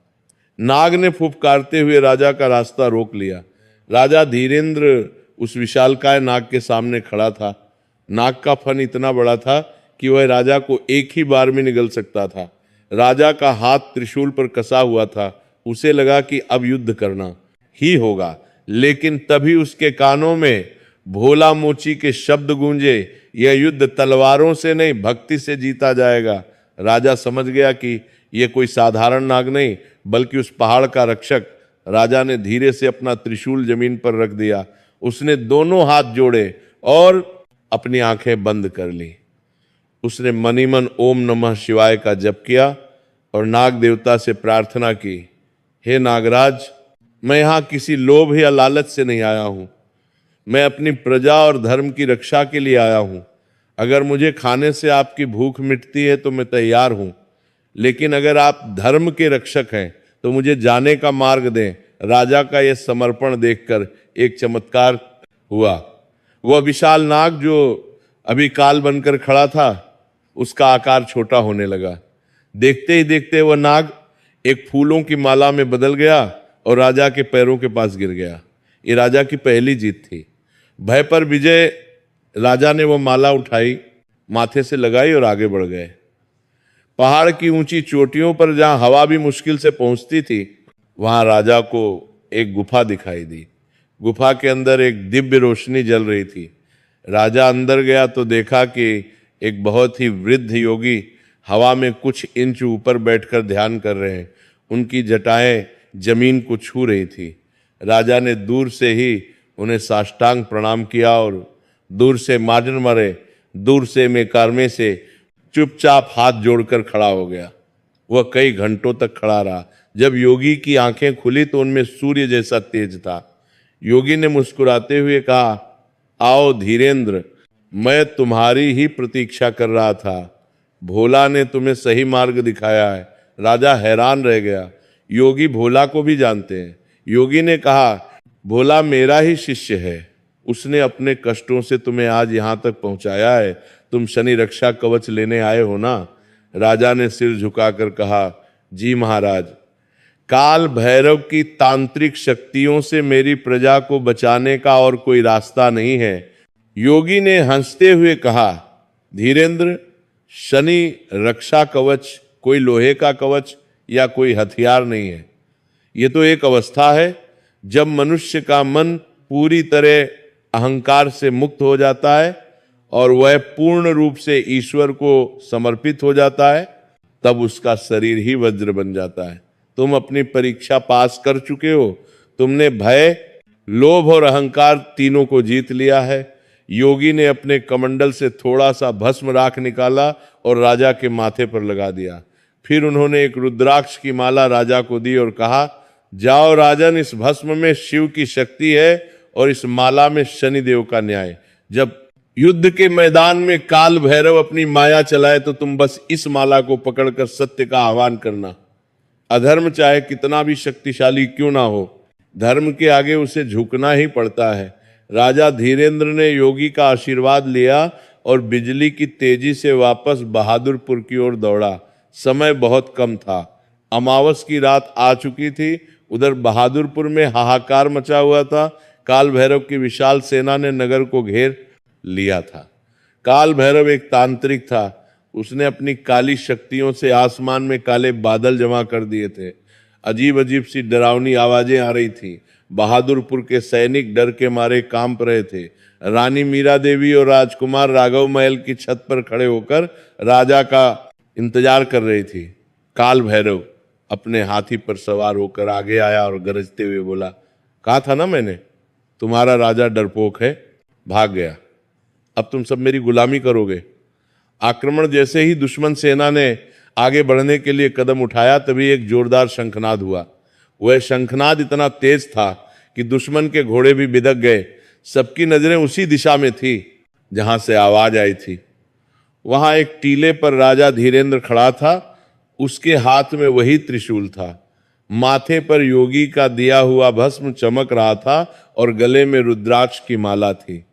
S1: नाग ने फुफकारते हुए राजा का रास्ता रोक लिया। राजा धीरेंद्र उस विशालकाय नाग के सामने खड़ा था। नाग का फन इतना बड़ा था कि वह राजा को एक ही बार में निगल सकता था। राजा का हाथ त्रिशूल पर कसा हुआ था। उसे लगा कि अब युद्ध करना ही होगा, लेकिन तभी उसके कानों में भोला मोची के शब्द गूंजे, यह युद्ध तलवारों से नहीं भक्ति से जीता जाएगा। राजा समझ गया कि यह कोई साधारण नाग नहीं बल्कि उस पहाड़ का रक्षक। राजा ने धीरे से अपना त्रिशूल जमीन पर रख दिया। उसने दोनों हाथ जोड़े और अपनी आंखें बंद कर ली। उसने मनी मन ओम नमः शिवाय का जप किया और नाग देवता से प्रार्थना की, हे नागराज, मैं यहाँ किसी लोभ या लालच से नहीं आया हूँ। मैं अपनी प्रजा और धर्म की रक्षा के लिए आया हूँ। अगर मुझे खाने से आपकी भूख मिटती है तो मैं तैयार हूँ, लेकिन अगर आप धर्म के रक्षक हैं तो मुझे जाने का मार्ग दें। राजा का यह समर्पण देखकर एक चमत्कार हुआ। वह विशाल नाग जो अभी काल बनकर खड़ा था, उसका आकार छोटा होने लगा। देखते ही देखते वह नाग एक फूलों की माला में बदल गया और राजा के पैरों के पास गिर गया। ये राजा की पहली जीत थी। भय पर विजय राजा ने वह माला उठाई, माथे से लगाई और आगे बढ़ गए। पहाड़ की ऊंची चोटियों पर जहां हवा भी मुश्किल से पहुंचती थी, वहां राजा को एक गुफा दिखाई दी। गुफा के अंदर एक दिव्य रोशनी जल रही थी। राजा अंदर गया तो देखा कि एक बहुत ही वृद्ध योगी हवा में कुछ इंच ऊपर बैठकर ध्यान कर रहे हैं। उनकी जटाएं जमीन को छू रही थी। राजा ने दूर से ही उन्हें साष्टांग प्रणाम किया और दूर से माजन मरे, दूर से में कारमे से चुपचाप हाथ जोड़कर खड़ा हो गया। वह कई घंटों तक खड़ा रहा। जब योगी की आंखें खुली तो उनमें सूर्य जैसा तेज था। योगी ने मुस्कुराते हुए कहा, आओ धीरेंद्र, मैं तुम्हारी ही प्रतीक्षा कर रहा था। भोला ने तुम्हें सही मार्ग दिखाया है। राजा हैरान रह गया। योगी भोला को भी जानते हैं। योगी ने कहा, भोला मेरा ही शिष्य है। उसने अपने कष्टों से तुम्हें आज यहां तक पहुंचाया है। तुम शनि रक्षा कवच लेने आए हो ना? राजा ने सिर झुकाकर कहा, जी महाराज, काल भैरव की तांत्रिक शक्तियों से मेरी प्रजा को बचाने का और कोई रास्ता नहीं है। योगी ने हंसते हुए कहा, धीरेंद्र, शनि रक्षा कवच कोई लोहे का कवच या कोई हथियार नहीं है। ये तो एक अवस्था है जब मनुष्य का मन पूरी तरह अहंकार से मुक्त हो जाता है और वह पूर्ण रूप से ईश्वर को समर्पित हो जाता है, तब उसका शरीर ही वज्र बन जाता है। तुम अपनी परीक्षा पास कर चुके हो, तुमने भय, लोभ और अहंकार तीनों को जीत लिया है। योगी ने अपने कमंडल से थोड़ा सा भस्म राख निकाला और राजा के माथे पर लगा दिया। फिर उन्होंने एक रुद्राक्ष की माला राजा को दी और कहा, जाओ राजन, इस भस्म में शिव की शक्ति है और इस माला में शनिदेव का न्याय। जब युद्ध के मैदान में काल भैरव अपनी माया चलाए तो तुम बस इस माला को पकड़कर सत्य का आह्वान करना। अधर्म चाहे कितना भी शक्तिशाली क्यों ना हो, धर्म के आगे उसे झुकना ही पड़ता है। राजा धीरेंद्र ने योगी का आशीर्वाद लिया और बिजली की तेजी से वापस बहादुरपुर की ओर दौड़ा। समय बहुत कम था, अमावस की रात आ चुकी थी। उधर बहादुरपुर में हाहाकार मचा हुआ था। काल भैरव की विशाल सेना ने नगर को घेर लिया था। काल भैरव एक तांत्रिक था। उसने अपनी काली शक्तियों से आसमान में काले बादल जमा कर दिए थे। अजीब अजीब सी डरावनी आवाजें आ रही थी। बहादुरपुर के सैनिक डर के मारे कांप रहे थे। रानी मीरा देवी और राजकुमार राघव महल की छत पर खड़े होकर राजा का इंतजार कर रही थी। काल भैरव अपने हाथी पर सवार होकर आगे आया और गरजते हुए बोला, कहा था ना मैंने, तुम्हारा राजा डरपोक है, भाग गया। अब तुम सब मेरी गुलामी करोगे। आक्रमण जैसे ही दुश्मन सेना ने आगे बढ़ने के लिए कदम उठाया, तभी एक जोरदार शंखनाद हुआ। वह शंखनाद इतना तेज था कि दुश्मन के घोड़े भी बिदक गए। सबकी नजरें उसी दिशा में थी जहां से आवाज आई थी। वहां एक टीले पर राजा धीरेंद्र खड़ा था। उसके हाथ में वही त्रिशूल था। माथे पर योगी का दिया हुआ भस्म चमक रहा था और गले में रुद्राक्ष की माला थी।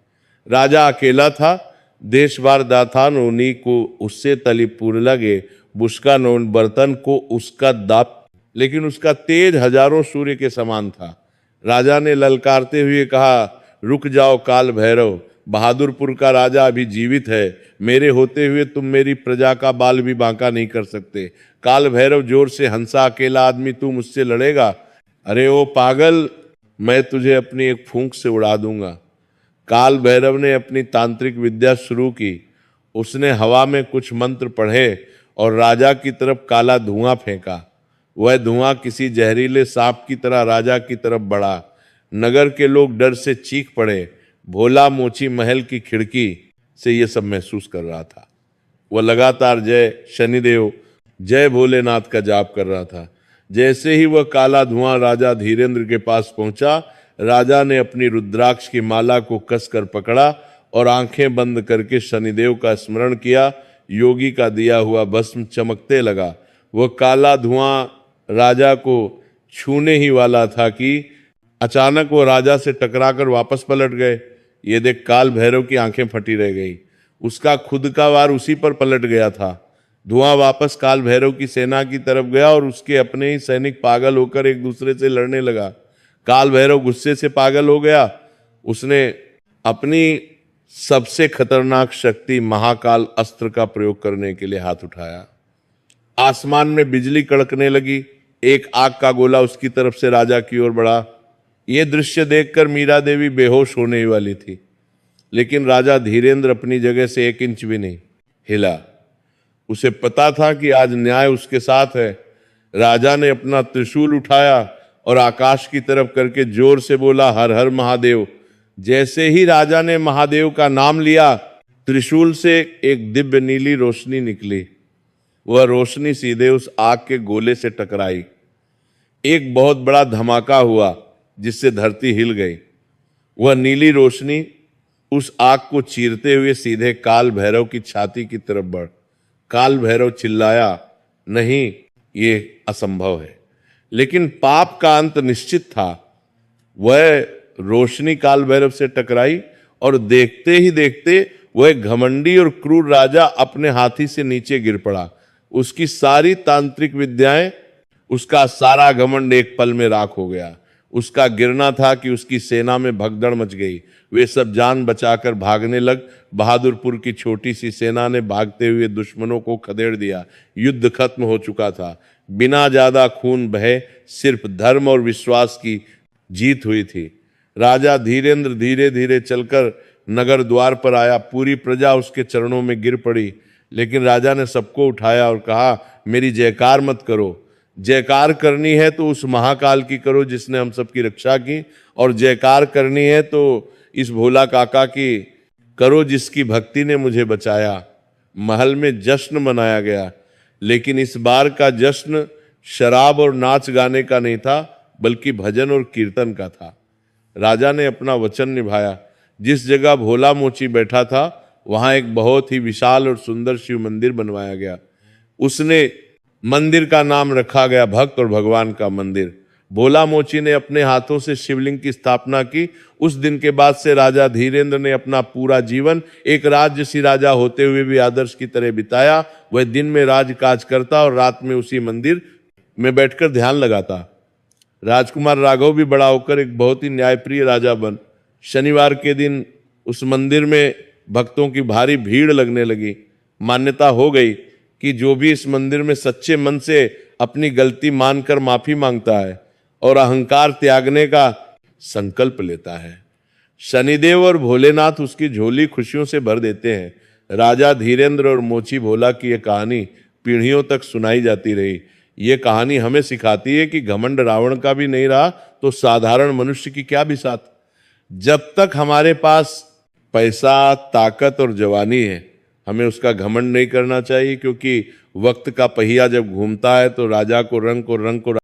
S1: राजा अकेला था। देशवार दाथा नोनी को उससे तलीपुर लगे, बुशका नोन बर्तन को उसका दाप, लेकिन उसका तेज हजारों सूर्य के समान था। राजा ने ललकारते हुए कहा, रुक जाओ काल भैरव, बहादुरपुर का राजा अभी जीवित है। मेरे होते हुए तुम मेरी प्रजा का बाल भी बांका नहीं कर सकते। काल भैरव जोर से हंसा, अकेला आदमी तू मुझसे लड़ेगा? अरे ओ पागल, मैं तुझे अपनी एक फूंक से उड़ा दूंगा। काल भैरव ने अपनी तांत्रिक विद्या शुरू की। उसने हवा में कुछ मंत्र पढ़े और राजा की तरफ काला धुआं फेंका। वह धुआं किसी जहरीले सांप की तरह राजा की तरफ बढ़ा। नगर के लोग डर से चीख पड़े। भोला मोची महल की खिड़की से यह सब महसूस कर रहा था। वह लगातार जय शनिदेव, जय भोलेनाथ का जाप कर रहा था। जैसे ही वह काला धुआं राजा धीरेंद्र के पास पहुंचा, राजा ने अपनी रुद्राक्ष की माला को कसकर पकड़ा और आंखें बंद करके शनिदेव का स्मरण किया। योगी का दिया हुआ भस्म चमकते लगा। वह काला धुआं राजा को छूने ही वाला था कि अचानक वो राजा से टकराकर वापस पलट गए। ये देख काल भैरव की आंखें फटी रह गई। उसका खुद का वार उसी पर पलट गया था। धुआं वापस काल भैरव की सेना की तरफ गया और उसके अपने ही सैनिक पागल होकर एक दूसरे से लड़ने लगा। काल भैरव गुस्से से पागल हो गया। उसने अपनी सबसे खतरनाक शक्ति महाकाल अस्त्र का प्रयोग करने के लिए हाथ उठाया। आसमान में बिजली कड़कने लगी। एक आग का गोला उसकी तरफ से राजा की ओर बढ़ा। यह दृश्य देखकर मीरा देवी बेहोश होने ही वाली थी, लेकिन राजा धीरेंद्र अपनी जगह से 1 इंच भी नहीं हिला। उसे पता था कि आज न्याय उसके साथ है। राजा ने अपना त्रिशूल उठाया और आकाश की तरफ करके जोर से बोला, हर हर महादेव। जैसे ही राजा ने महादेव का नाम लिया, त्रिशूल से एक दिव्य नीली रोशनी निकली। वह रोशनी सीधे उस आग के गोले से टकराई। एक बहुत बड़ा धमाका हुआ जिससे धरती हिल गई। वह नीली रोशनी उस आग को चीरते हुए सीधे काल भैरव की छाती की तरफ बढ़। काल भैरव चिल्लाया, नहीं, ये असंभव है। लेकिन पाप का अंत निश्चित था। वह रोशनी काल भैरव से टकराई और देखते ही देखते वह घमंडी और क्रूर राजा अपने हाथी से नीचे गिर पड़ा। उसकी सारी तांत्रिक विद्याएं, उसका सारा घमंड एक पल में राख हो गया। उसका गिरना था कि उसकी सेना में भगदड़ मच गई। वे सब जान बचाकर भागने लग। बहादुरपुर की छोटी सी सेना ने भागते हुए दुश्मनों को खदेड़ दिया। युद्ध खत्म हो चुका था। बिना ज्यादा खून बहे सिर्फ धर्म और विश्वास की जीत हुई थी। राजा धीरेंद्र धीरे धीरे चलकर नगर द्वार पर आया। पूरी प्रजा उसके चरणों में गिर पड़ी, लेकिन राजा ने सबको उठाया और कहा, मेरी जयकार मत करो। जयकार करनी है तो उस महाकाल की करो जिसने हम सबकी रक्षा की, और जयकार करनी है तो इस भोला काका की करो जिसकी भक्ति ने मुझे बचाया। महल में जश्न मनाया गया, लेकिन इस बार का जश्न शराब और नाच गाने का नहीं था, बल्कि भजन और कीर्तन का था। राजा ने अपना वचन निभाया। जिस जगह भोला मोची बैठा था वहां एक बहुत ही विशाल और सुंदर शिव मंदिर बनवाया गया। उसने मंदिर का नाम रखा गया भक्त और भगवान का मंदिर। भोला मोची ने अपने हाथों से शिवलिंग की स्थापना की। उस दिन के बाद से राजा धीरेंद्र ने अपना पूरा जीवन एक राजसी राजा होते हुए भी आदर्श की तरह बिताया। वह दिन में राजकाज करता और रात में उसी मंदिर में बैठकर ध्यान लगाता। राजकुमार राघव भी बड़ा होकर एक बहुत ही न्यायप्रिय राजा बन। शनिवार के दिन उस मंदिर में भक्तों की भारी भीड़ लगने लगी। मान्यता हो गई कि जो भी इस मंदिर में सच्चे मन से अपनी गलती मानकर माफी मांगता है और अहंकार त्यागने का संकल्प लेता है, शनिदेव और भोलेनाथ उसकी झोली खुशियों से भर देते हैं। राजा धीरेंद्र और मोची भोला की यह कहानी पीढ़ियों तक सुनाई जाती रही। ये कहानी हमें सिखाती है कि घमंड रावण का भी नहीं रहा तो साधारण मनुष्य की क्या बिसात। जब तक हमारे पास पैसा, ताकत और जवानी है, हमें उसका घमंड नहीं करना चाहिए, क्योंकि वक्त का पहिया जब घूमता है तो राजा को रंग को